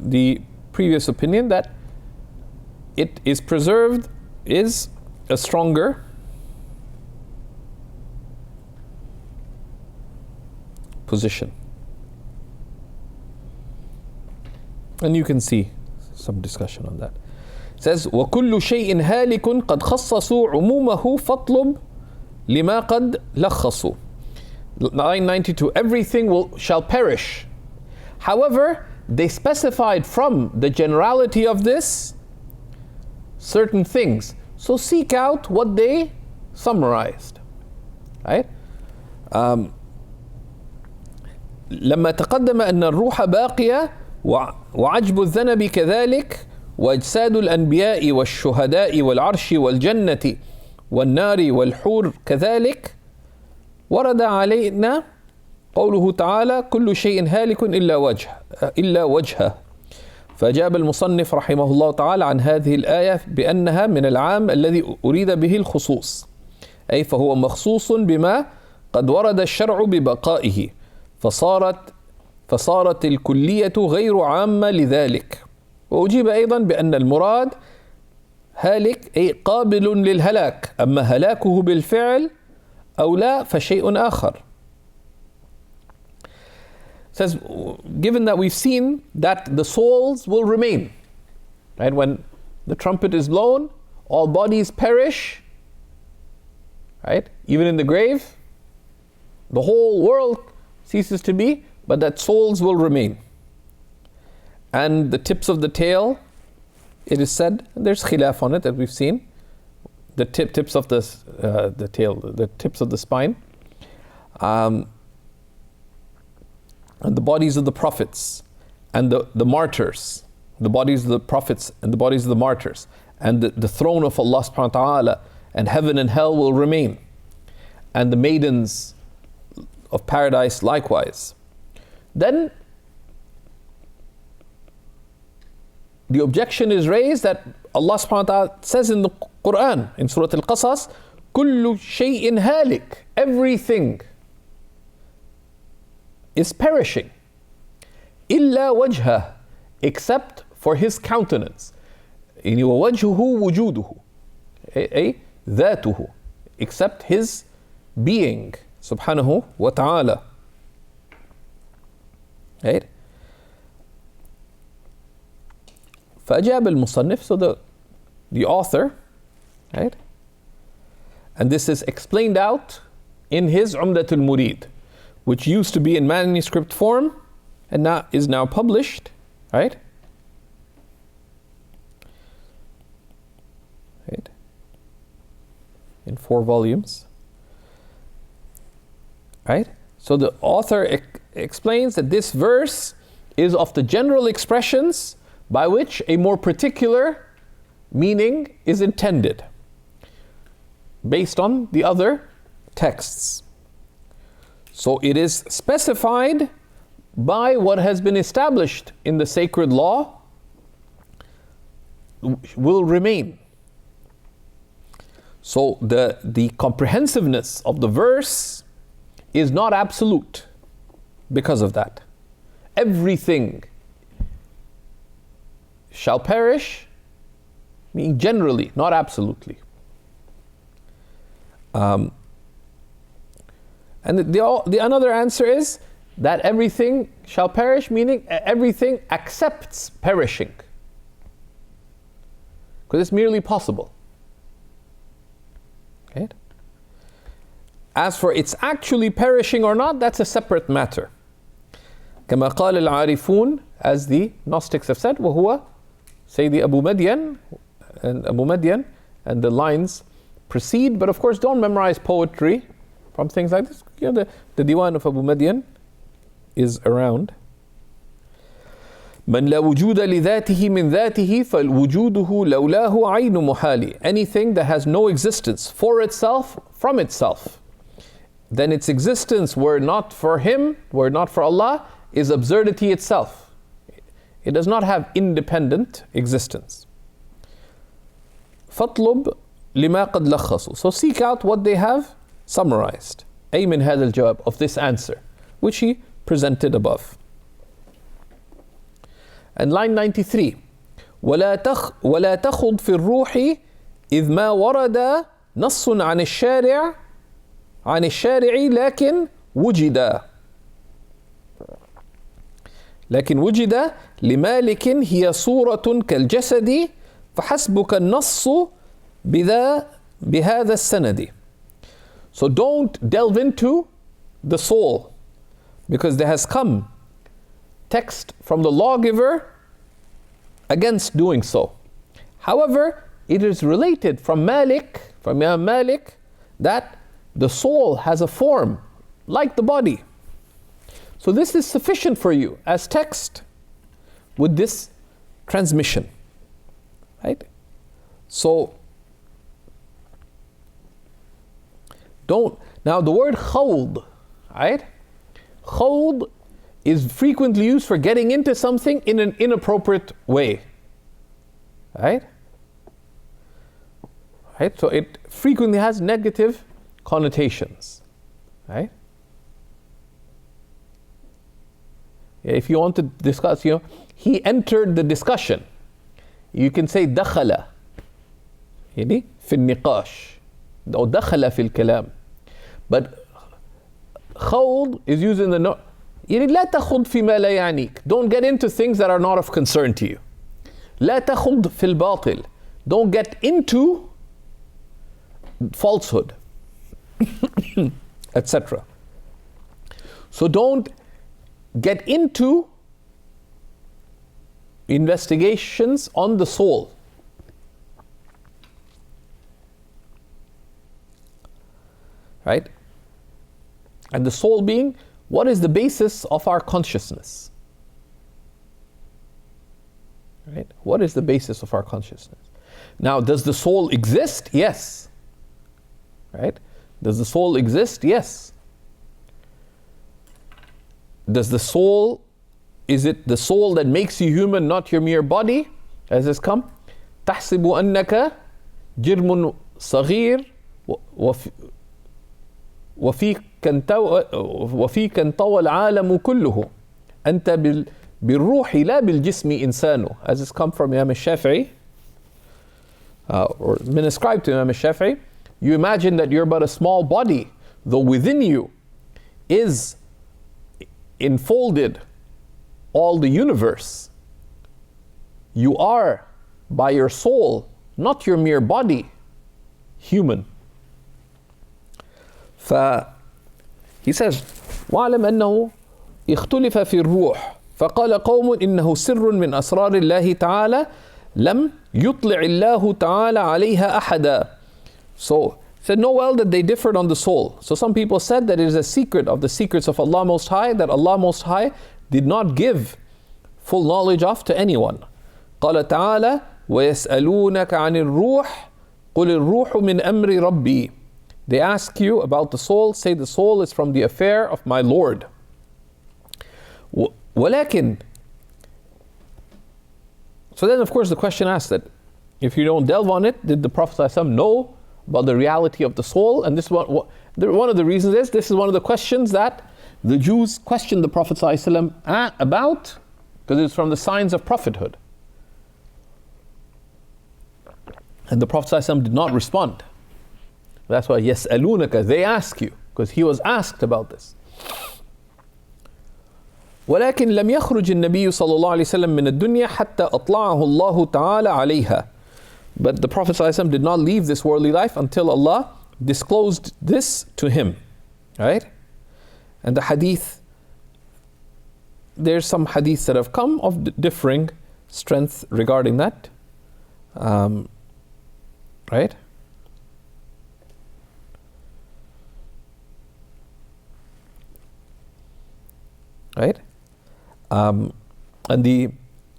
the previous opinion that it is preserved is a stronger position. And you can see some discussion on that. It says, وَكُلُّ شَيْءٍ هَالِكٌ قَدْ خَصَّصُوا عُمُومَهُ فَاطْلُبْ لِمَا قَدْ لَخَّصُوا. Line 92, everything shall perish. However, they specified from the generality of this certain things. So seek out what they summarized. Right? لما تقدم أن الروح باقية وعجب الذنب كذلك وأجساد الأنبياء والشهداء والعرش والجنة والنار والحور كذلك ورد علينا قوله تعالى كل شيء هالك إلا وجهه. فأجاب المصنف رحمه الله تعالى عن هذه الآية بأنها من العام الذي أريد به الخصوص، أي فهو مخصوص بما قد ورد الشرع ببقائه، فصارت الكلية غير عامة لذلك. وأجيب أيضا بأن المراد هالك أي قابل للهلاك، أما هلاكه بالفعل أو لا فشيء آخر. Says, given that we've seen that the souls will remain, right? When the trumpet is blown, all bodies perish, right? Even in the grave, the whole world ceases to be, but that souls will remain. And the tips of the tail, it is said, and there's khilaf on it that we've seen, the tips of the tail, the tips of the spine, and the bodies of the prophets and the martyrs, the bodies of the prophets and the bodies of the martyrs, and the throne of Allah subhanahu wa ta'ala, and heaven and hell will remain, and the maidens of paradise likewise. Then the objection is raised that Allah subhanahu wa ta'ala says in the Quran, in Surah Al-Qasas, كُلُّ شَيْءٍ هَالِكٍ, everything is perishing, إِلَّا وَجْهَهُ, except for his countenance. وَوَجْهُهُ وُجُودُهُ, أي ذاته, except his being, subhanahu wa ta'ala. Right? فأجاب المصنف, so the author, right? And this is explained out in his Umdatul Murid, which used to be in manuscript form and now is now published, right? Right? In 4 volumes. Right? So the author explains that this verse is of the general expressions by which a more particular meaning is intended, based on the other texts. So it is specified by what has been established in the sacred law will remain. So the comprehensiveness of the verse is not absolute because of that. Everything shall perish, meaning generally, not absolutely. And the another answer is that everything shall perish, meaning everything accepts perishing, because it's merely possible. Okay? As for its actually perishing or not, that's a separate matter. كما قال العارفون, as the Gnostics have said, وهو Sayyidi Abu Madian, and the lines proceed, but of course don't memorize poetry from things like this. You know, the Diwan of Abu Madian is around. من لا وجود لذاته من ذاته فالوجوده لولاه عين محال. Anything that has no existence for itself, from itself, then its existence were not for him, were not for Allah, is absurdity itself. It does not have independent existence. فاطلب لما قد لخصوا. So seek out what they have summarized. أي من هذا الجواب, of this answer, which he presented above. And line 93, ولا تخض في الروح إذ ما ورد نص عن الشارع لكن وجد. لكن وجد لمالك هي صورة كالجسد فحسبك النص بهذا السند. So don't delve into the soul, because there has come text from the lawgiver against doing so. However, it is related from Imam Malik, that the soul has a form like the body. So this is sufficient for you as text with this transmission, right? So now the word khawd, right? Khawd is frequently used for getting into something in an inappropriate way, right? Right? So it frequently has negative connotations, right? If you want to discuss, he entered the discussion. You can say دخل يعني في النقاش أو دخل في الكلام. But خوض is used in the يعني لا تخوض فيما لا يعنيك. Don't get into things that are not of concern to you. لا تخوض في الباطل. Don't get into falsehood, etc. So don't get into investigations on the soul. Right? And the soul being, what is the basis of our consciousness? Right? What is the basis of our consciousness? Now, does the soul exist? Yes. Right? Does the soul exist? Yes. Is it the soul that makes you human, not your mere body? As has come, تحسب أنك جرم صغير وفيك انطوى العالم كله أنت بالروح لا بالجسم إنسان. As has come from Imam Shafi'i, or been ascribed to Imam Shafi'i. You imagine that you're but a small body, though within you is enfolded all the universe. You are, by your soul, not your mere body, human. He says, وَاعْلَمْ أَنَّهُ اختلف في الروح فقال قوم إنه سر من أسرار الله تعالى لم يطلع الله تعالى عليها أحدا. So, said, know well that they differed on the soul. So some people said that it is a secret of the secrets of Allah Most High, that Allah Most High did not give full knowledge of to anyone. قال تعالى ويسألونك عن الروح قل الروح من أمر ربي. They ask you about the soul, say the soul is from the affair of my Lord. ولكن, so then of course the question asked that if you don't delve on it, did the Prophet ﷺ know about the reality of the soul? And this is one of the reasons is, this is one of the questions that the Jews questioned the Prophet ﷺ about, because it's from the signs of prophethood. And the Prophet ﷺ did not respond. That's why يسألونك, they ask you, because he was asked about this. ولكن لم يخرج النبي صلى الله عليه وسلم من الدنيا حتى أطلعه الله تعالى عليها. But the Prophet ﷺ did not leave this worldly life until Allah disclosed this to him. Right? And the hadith, there's some hadiths that have come of differing strength regarding that. Right? Right? And the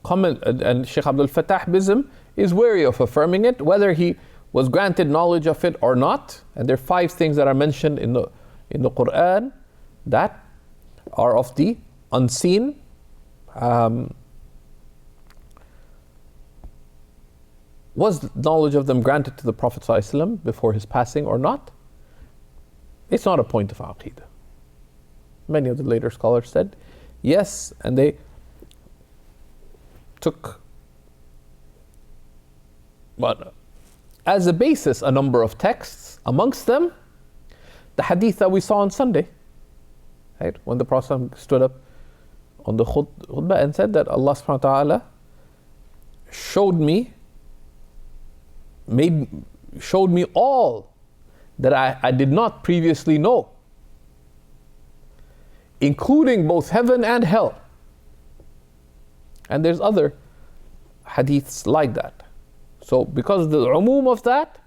comment, and Shaykh Abdul Fattah Bism is wary of affirming it, whether he was granted knowledge of it or not. And there are 5 things that are mentioned in the Quran that are of the unseen. Was knowledge of them granted to the Prophet ﷺ before his passing or not? It's not a point of aqeedah. Many of the later scholars said yes, and they took, but as a basis, a number of texts, amongst them the hadith that we saw on Sunday, right? When the Prophet stood up on the khutbah and said that Allah subhanahu wa ta'ala showed me all that I did not previously know, including both heaven and hell. And there's other hadiths like that. So because of the umum of that,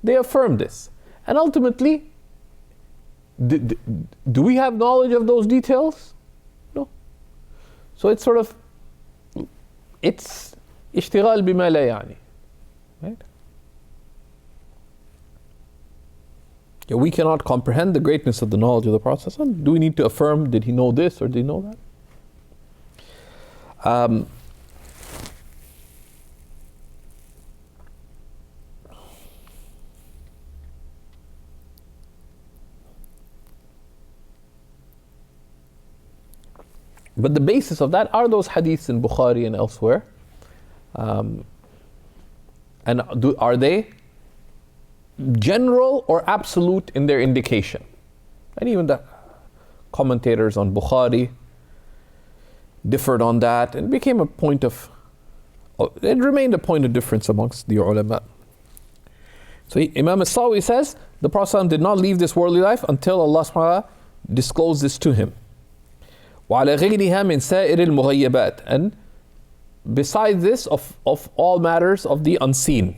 they affirm this. And ultimately, do we have knowledge of those details? No. So it's sort of, it's ishtighal bima la yani, right? Yeah, we cannot comprehend the greatness of the knowledge of the Prophet. Do we need to affirm, did he know this or did he know that? But the basis of that are those hadiths in Bukhari and elsewhere. And are they general or absolute in their indication? And even the commentators on Bukhari differed on that, and became a point of, it remained a point of difference amongst the ulama. So Imam Sawi says, the Prophet did not leave this worldly life until Allah subhanahu wa ta'ala disclosed this to him. وعلى غيرها من سائر المغيبات, and besides this of all matters of the unseen,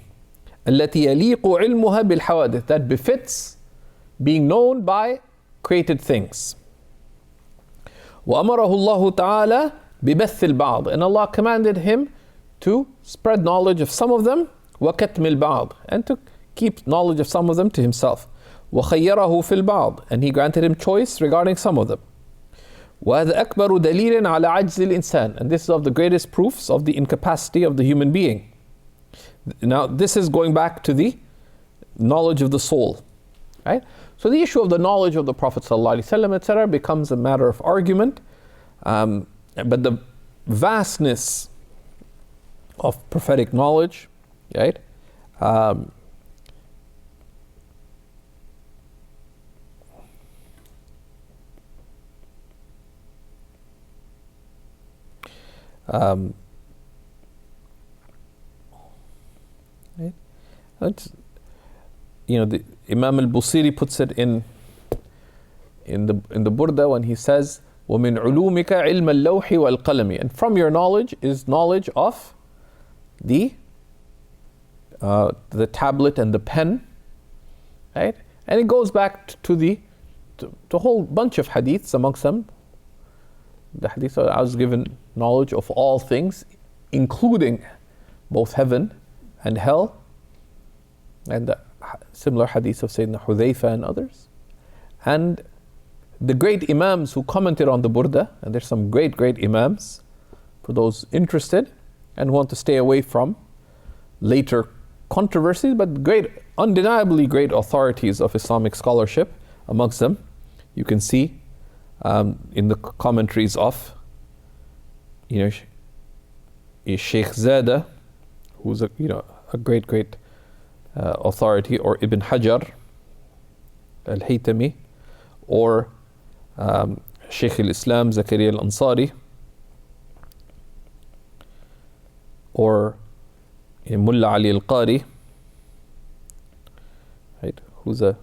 التي يليق علمها بالحوادث, that befits being known by created things. وأمره الله تعالى ببث البعض, and Allah commanded him to spread knowledge of some of them, وكتم البعض, and to keep knowledge of some of them to himself. وخيره في البعض, and he granted him choice regarding some of them. وهذا أكبر دليل على عجز الإنسان, and this is of the greatest proofs of the incapacity of the human being. Now this is going back to the knowledge of the soul, right? So the issue of the knowledge of the Prophet ﷺ, etc., becomes a matter of argument, but the vastness of prophetic knowledge, right? Right? That's, the Imam al-Busiri puts it in the Burda when he says, وَمِنْ عُلُومِكَ عِلْمَ اللَّوْحِ وَالْقَلَمِ, and from your knowledge is knowledge of the tablet and the pen, right? And it goes back to a whole bunch of hadiths, amongst them the hadith I was given knowledge of all things, including both heaven and hell, and the similar hadith of Sayyidina Hudhayfa and others. And the great imams who commented on the Burda, and there's some great imams for those interested and want to stay away from later controversies, but undeniably great authorities of Islamic scholarship amongst them. You can see in the commentaries of Shaykh Zada, who's a great authority, or Ibn Hajar al-Haytami, or Shaykh al-Islam Zakaria al-Ansari, or Mullah Ali al-Qari, right, who's a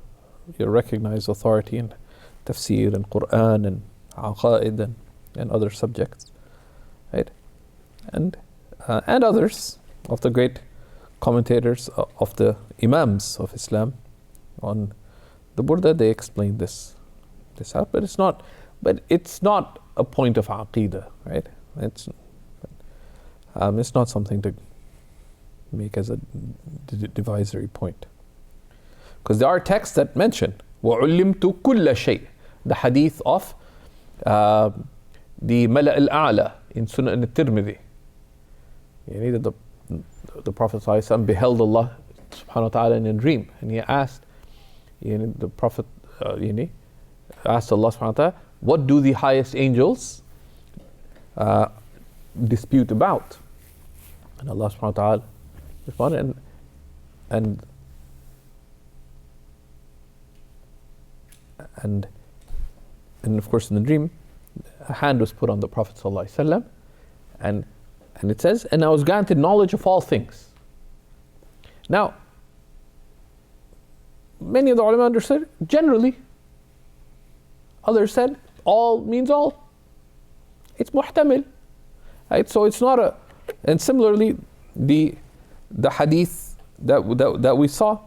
recognized authority in tafsir and Quran and aqaid and other subjects, right? And others of the great commentators of the Imams of Islam on the Burda, they explain this out, but it's not a point of aqeedah, right? It's not something to make as a divisory point, because there are texts that mention وَعُلِّمْتُ كُلَّ شَيْءٍ, the hadith of the Mala' al-A'la in Sunan al-Tirmidhi. The Prophet ﷺ beheld Allah subhanahu wa ta'ala in a dream, and he asked, the Prophet asked Allah subhanahu wa ta'ala, what do the highest angels dispute about? And Allah subhanahu wa ta'ala responded, and of course in the dream a hand was put on the Prophet ﷺ, and it says, and I was granted knowledge of all things. Now, many of the ulama understood generally. Others said all means all. It's muhtamil. Right? So it's not a, and similarly, the hadith that we saw,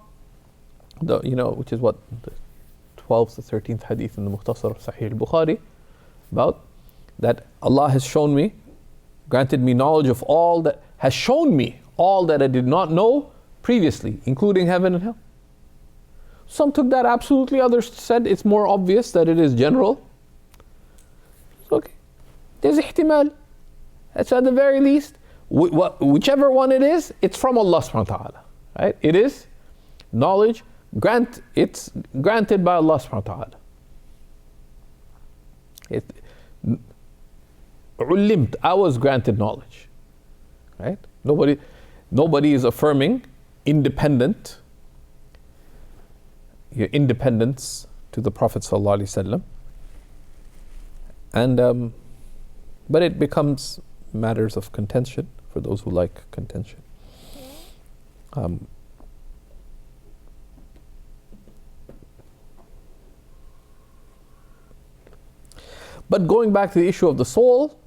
which is what, the 12th to 13th hadith in the Mukhtasar of Sahih al-Bukhari, about that Allah has shown me, granted me knowledge of all that, has shown me all that I did not know previously, including heaven and hell. Some took that absolutely, others said it's more obvious that it is general. Okay, there's ihtimal. So at the very least, whichever one it is, it's from Allah subhanahu wa ta'ala. Right? It is knowledge, it's granted by Allah subhanahu wa ta'ala. Ulimt, I was granted knowledge. Right? Nobody is affirming independence to the Prophet sallallahu alaihi wasallam. And but it becomes matters of contention for those who like contention. But going back to the issue of the soul,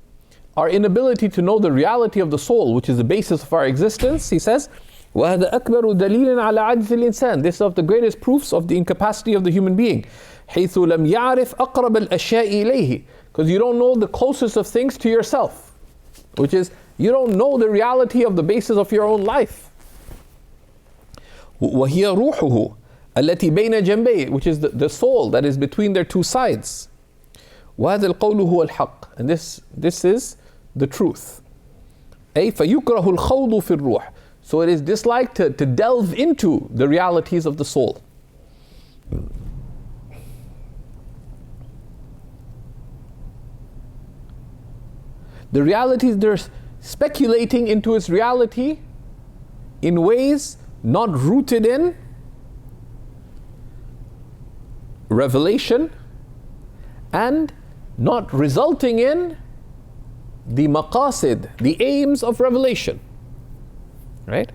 our inability to know the reality of the soul, which is the basis of our existence, he says, وَهَذَا أَكْبَرُ دَلِيلٍ عَلَى عَجْزِ الْإِنسَانِ. This is of the greatest proofs of the incapacity of the human being. حَيْثُ لَمْ يَعْرِفْ أَقْرَبَ الْأَشْيَاءِ إِلَيْهِ. Because you don't know the closest of things to yourself, which is you don't know the reality of the basis of your own life. وَهِيَ رُوحُهُ الَّتِي بَيْنَ جَنْبَيْهِ, which is the soul that is between their two sides. وَهَذَا الْقَوْلُ هُوَ الْحَقِّ. And this is the truth. أي فَيُكْرَهُ الْخَوْضُ فِي الرُّوحِ. So it is disliked to delve into the realities of the soul. The realities, they're speculating into its reality in ways not rooted in revelation and not resulting in the maqasid, the aims of revelation. Right?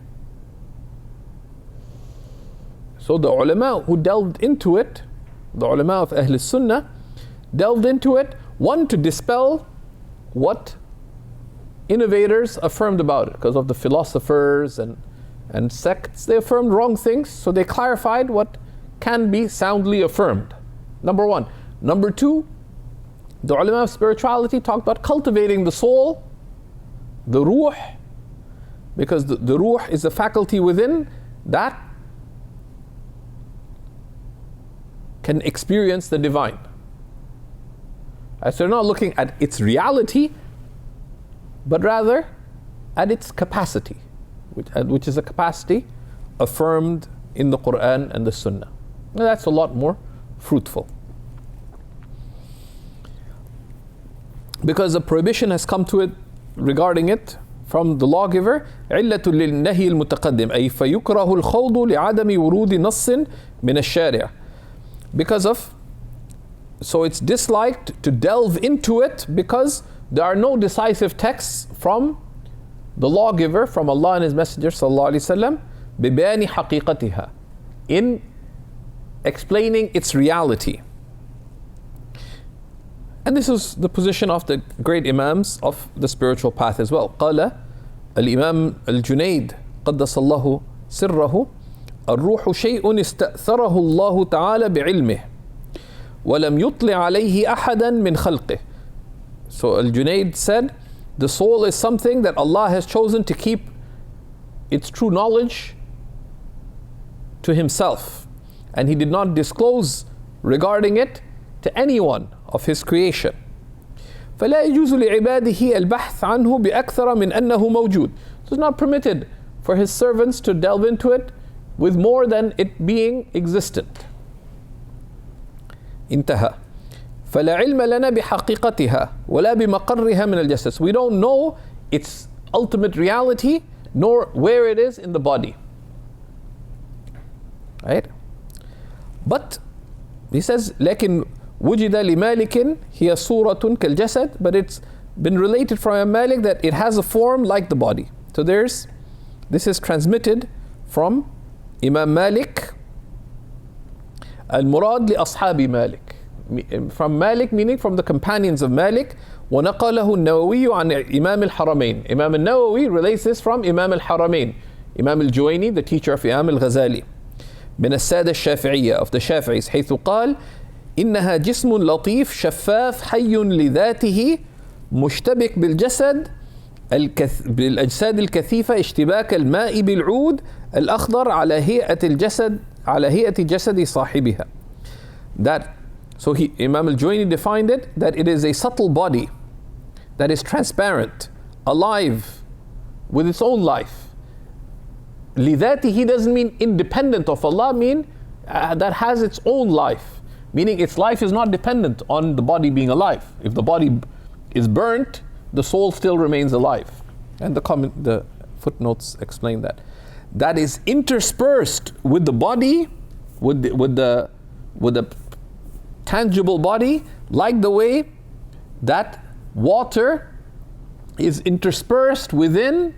So the ulama who delved into it, the ulama of Ahl Sunnah, delved into it, one, to dispel what innovators affirmed about it, because of the philosophers and sects, they affirmed wrong things, so they clarified what can be soundly affirmed. Number one. Number two, the ulama of spirituality talked about cultivating the soul, the ruh, because the ruh is a faculty within that can experience the divine. So they're not looking at its reality, but rather at its capacity, which is a capacity affirmed in the Quran and the Sunnah. Now that's a lot more fruitful. Because a prohibition has come to it regarding it from the lawgiver, عِلَّةٌ لِلنَّهِي الْمُتَقَدِّمِ أي فَيُكْرَهُ الْخَوْضُ لِعَدَمِ وُرُودِ نَصٍّ مِنَ الشَّارِعِ. Because of, so it's disliked to delve into it because there are no decisive texts from the lawgiver, from Allah and His Messenger sallallahu alaihi wasallam, بِبَيَانِ حَقِيقَتِهَا, in explaining its reality. And this is the position of the great Imams of the spiritual path as well. قال الإمام الجنيد قدس الله سره الروح شيء استأثره الله تعالى بعلمه ولم يطلع عليه أحدا من خلقه. So Al-Junaid said, the soul is something that Allah has chosen to keep its true knowledge to Himself, and He did not disclose regarding it to anyone of His creation. فلا يجوز لعباده البحث عنه بأكثر من أنه موجود. So it's not permitted for His servants to delve into it with more than it being existent. انتهى. فلا علم لنا بحقيقتها ولا بمقرها من الجسد. We don't know its ultimate reality nor where it is in the body. Right? But he says, لكن وجد لمالك هي صورة كالجسد, but it's been related from Imam Malik that it has a form like the body. So this is transmitted from Imam Malik. Al-Murad li ashabi Malik. From Malik meaning from the companions of Malik. وَنَقَلَهُ النَّوَوِيُّ عَنْ إِمَامِ الْحَرَمَيْنِ. Imam al-Nawawi relates this from Imam al-Haramain, Imam al-Juwayni, the teacher of Imam al-Ghazali. من السادة الشافعية, of the Shafi'is, حيث قال إنها جسم لطيف شفاف حي لذاته مشتبك بالأجساد الكثيفة اشتباك الماء بالعود الأخضر على هيئة جسد صاحبها. So Imam al-Juwayni defined it that it is a subtle body that is transparent, alive, with its own life. لذاته doesn't mean independent of Allah, mean that has its own life. Meaning its life is not dependent on the body being alive. If the body is burnt, the soul still remains alive. And the footnotes explain that. That is interspersed with the body, with the tangible body, like the way that water is interspersed within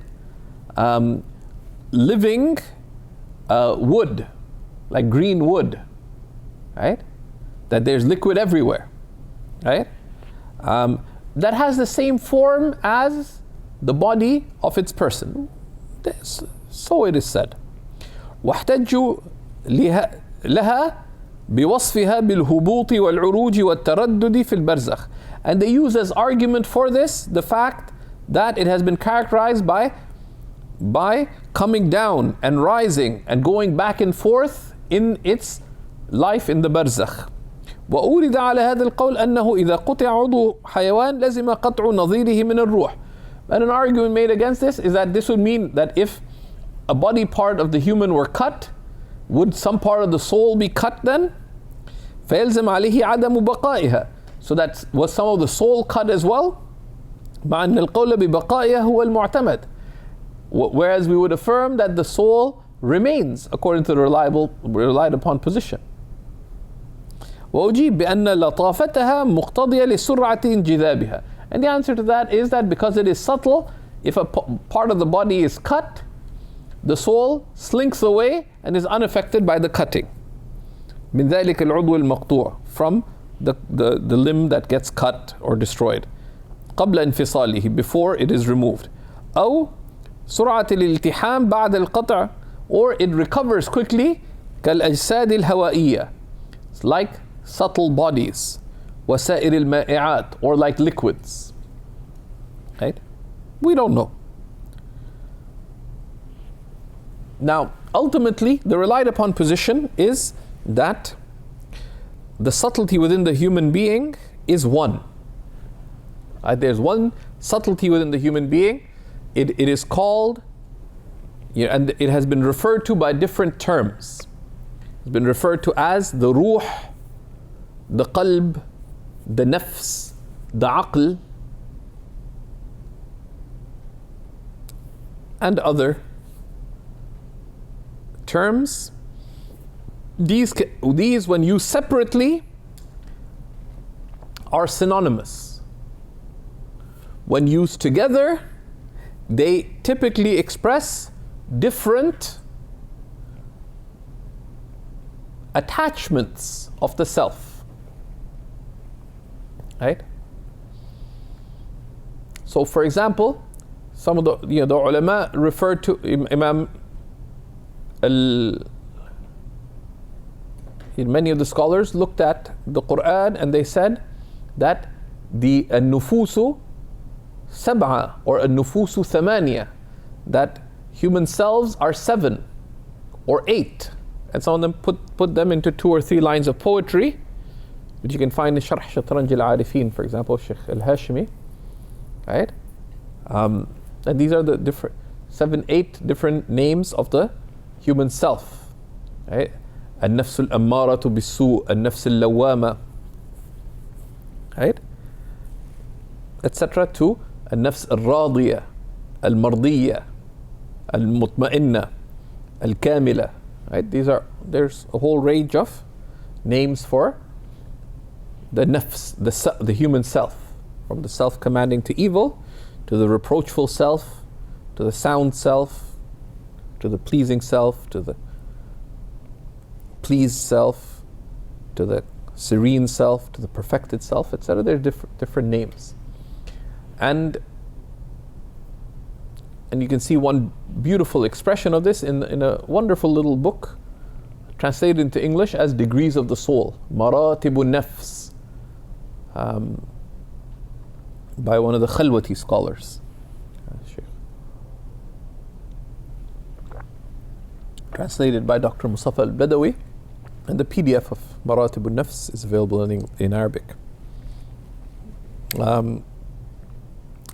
living wood, like green wood, right? That there's liquid everywhere, right? That has the same form as the body of its person. So it is said. واحتجوا لها بوصفها بالهبوط والعروج والتردد في البرزخ. And they use as argument for this the fact that it has been characterized by coming down and rising and going back and forth in its life in the barzakh. وأورد على هذا القول أنه إذا قطع عضو حيوان لزم قطع نظيره من الروح. And an argument made against this is that this would mean that if a body part of the human were cut, would some part of the soul be cut then? فيلزم عليه عدم بقائها. So that was some of the soul cut as well? مع أن القول ببقائها هو المعتمد. Whereas we would affirm that the soul remains according to the relied upon position. وأجيب بأن لطافتها مقتضية لسرعة انجذابها. And the answer to that is that because it is subtle, if a part of the body is cut, the soul slinks away and is unaffected by the cutting. من ذلك العضو المقطوع, from the limb that gets cut or destroyed. قبل انفصاله, before it is removed. أو سرعة الالتحام بعد القطع, or it recovers quickly كالأجساد الهوائية. It's like subtle bodies. وسائر المائعات, or like liquids. Right? We don't know. Now, ultimately, the relied upon position is that the subtlety within the human being is one. There's one subtlety within the human being. It is called, and it has been referred to by different terms. It's been referred to as the ruh, the qalb, the nafs, the aql, and other terms. These when used separately are synonymous. When used together, they typically express different attachments of the self. Right? So for example, some of the ulama referred to many of the scholars looked at the Quran and they said that the nufusu sab'a or nufusu thamaniya, that human selves are 7 or 8, and some of them put them into 2 or 3 lines of poetry, which you can find in Sharh Shatranj al-Arifin, for example, Shaykh al-Hashimi, right? And these are the different 7, 8 different names of the human self, right? النفس الأمارة بالسوء, النفس اللوامة, right? Etc. to النفس الراضية, المرضية, المطمئنة, الكاملة, right? There's a whole range of names for the nafs, the human self, from the self commanding to evil, to the reproachful self, to the sound self, to the pleasing self, to the pleased self, to the serene self, to the perfected self, etc. There are different names. And you can see one beautiful expression of this in a wonderful little book translated into English as Degrees of the Soul, Maratibun Nafs, by one of the Khalwati scholars, translated by Dr. Mustafa al-Badawi, and the PDF of Maratibun Nafs is available in Arabic.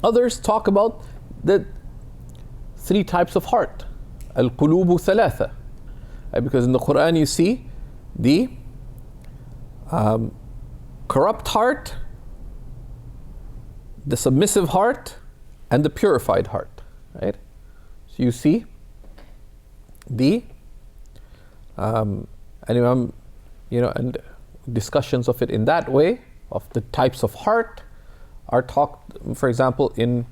Others talk about the three types of heart, al-qulubu thalatha, because in the Quran you see the corrupt heart, the submissive heart, and the purified heart, right? So you see the and discussions of it in that way, of the types of heart, are talked, for example, in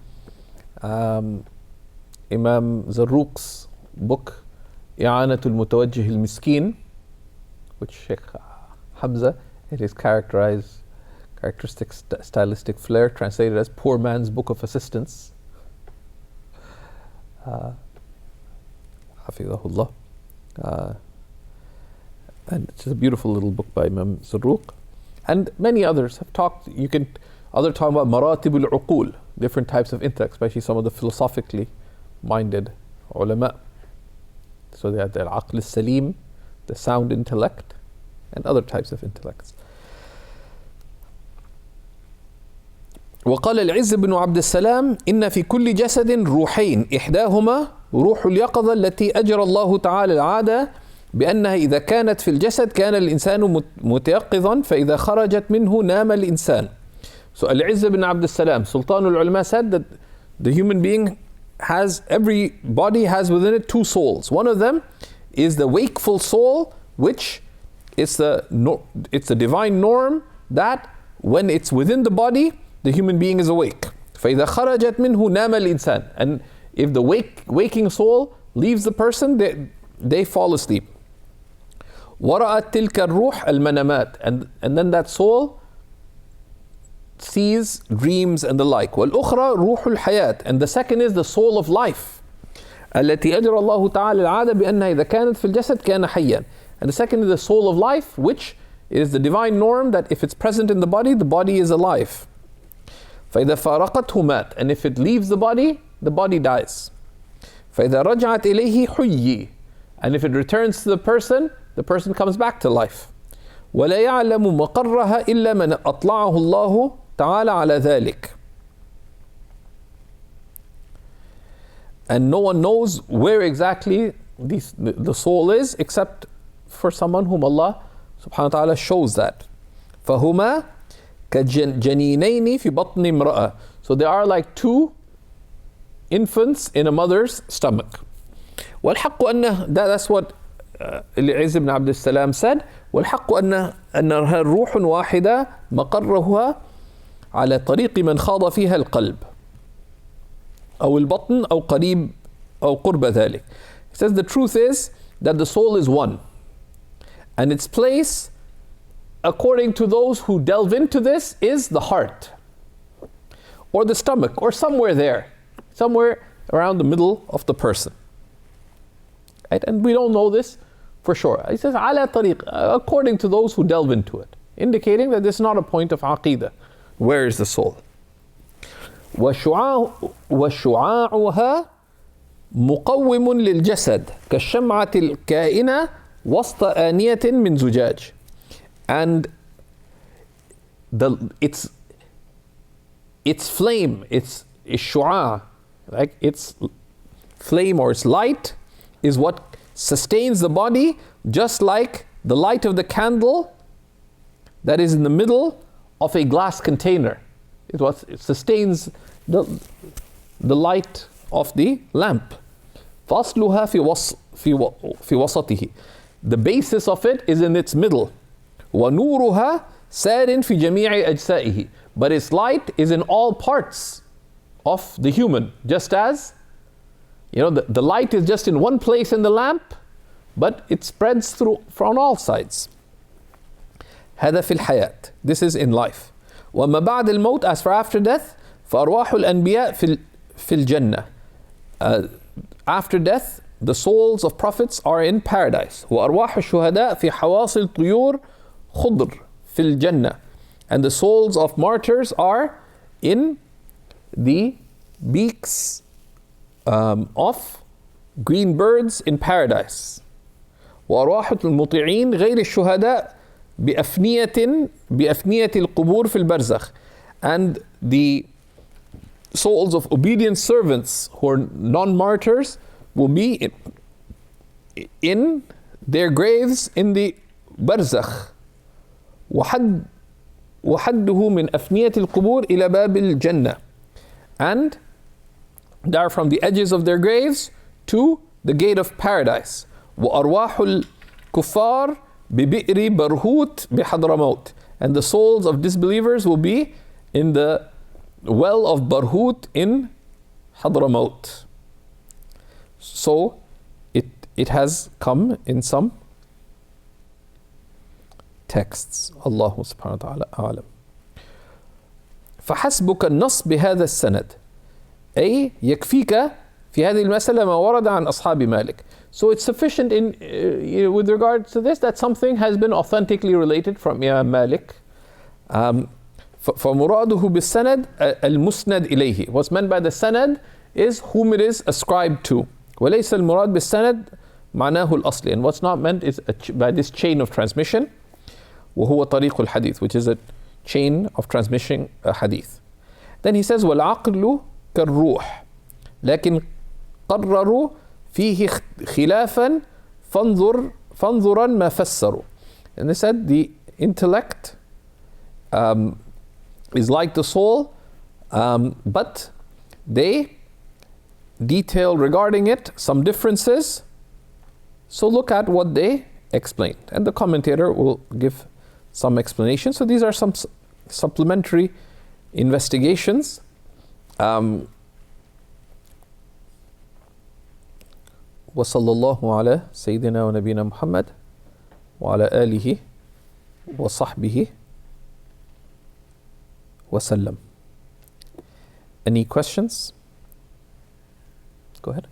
Imam Zarruq's book I'anatul Mutawajjih al-Miskin, which Shaykh Hamza, it is characteristic stylistic flair, translated as Poor Man's Book of Assistance. Hafidhahullah. And it's a beautiful little book by Imam Zarruq. And many others have talked, others talk about maratibul uqul, different types of intellect, especially some of the philosophically minded ulama. So they have the al-aql al-salim, the sound intellect, and other types of intellects. وقال العز بن عبد السلام إن في كل جسد روحين إحداهما روح اليقظة التي أجرى الله تعالى العادة بأنها إذا كانت في الجسد كان الإنسان متيقظا فإذا خرجت منه نام الإنسان. So Al-Izz ibn Abd salam, Sultan al-Ulama, said that the human being every body has within it two souls. One of them is the wakeful soul, which it's the divine norm that when it's within the body, the human being is awake. فإذا خرجت منه نام الإنسان. And if the waking soul leaves the person, they fall asleep. ورأت تلك الروح المنامات. And then that soul sees dreams and the like. والأخرى روح الحياة. And the second is the soul of life. التي أجرى الله تعالى العادة بأنها إذا كانت في الجسد كان حيا. And the second is the soul of life, which is the divine norm that if it's present in the body is alive. فإذا فارقته مات. And if it leaves the body dies. فإذا رجعت إليه حيي. And if it returns to the person comes back to life. ولا يعلم مقرها إلا من أطلعه الله تعالى على ذلك. And no one knows where exactly the soul is except for someone whom Allah subhanahu wa ta'ala shows that. فهما كجنينين في بطن امرأة. So they are like two infants in a mother's stomach. والحق أنه, that's what Al-Izz ibn Abd salam said. والحق أنها روح واحدة مقرها على طريق من خاض فيها القلب أو البطن أو قريب أو قرب ذلك. He says the truth is that the soul is one, and its place, according to those who delve into this, is the heart or the stomach or somewhere there, somewhere around the middle of the person. Right? And we don't know this for sure. He says ala tariq, according to those who delve into it, indicating that this is not a point of aqidah. Where is the soul? وشعاعها مقوم للجسد كالشمعة الكائنة وسط آنية من زجاج. And its flame, its shu'a, like its flame or its light, is what sustains the body, just like the light of the candle that is in the middle of a glass container. It sustains the light of the lamp. فَأَصْلُهَا في وسطه. The basis of it is in its middle. وَنُورُهَا سار في جميع أجسائه. But its light is in all parts of the human, just as, you know, the light is just in one place in the lamp, but it spreads through from all sides. هذا في الحياة. This is in life. وما بعد الموت, as for after death, فأرواح الأنبياء في الجنة. After death, the souls of prophets are in paradise. وأرواح الشهداء في حواصل طيور خضر في الجنة. And the souls of martyrs are in the beaks of green birds in paradise. وأرواح المطيعين غير الشهداء بأفنية القبور في البرزخ. And the souls of obedient servants who are non-martyrs will be in their graves in the barzakh. وحده من أفنية القبور إلى باب الجنة. And they are from the edges of their graves to the gate of paradise. وأرواح الكفار ببئر برهوت بحضرموت. And the souls of disbelievers will be in the well of Barhut in Hadramaut. So it has come in some texts. Allah subhanahu wa ta'ala a'lam. فحسبك النص بهذا السند. أي يكفيك في هذه المسألة ما ورد عن أصحاب مالك. So it's sufficient in with regard to this that something has been authentically related from Imam Malik. فمراده بالسند المسند إليه. What's meant by the sanad is whom it is ascribed to. وليس المراد بالسند معناه الأصلي. And what's not meant is by this chain of transmission. وهو طريق الحديث, which is a chain of transmission hadith. Then he says والعقل كالروح لكن قرروا فيه خلافا فانظرا ما فسروا. And they said the intellect is like the soul, but they detail regarding it some differences. So look at what they explained. And the commentator will give some explanation. So these are some supplementary investigations. وصلى الله على سيدنا ونبينا محمد وعلى آله وصحبه وسلم. Any questions? Go ahead.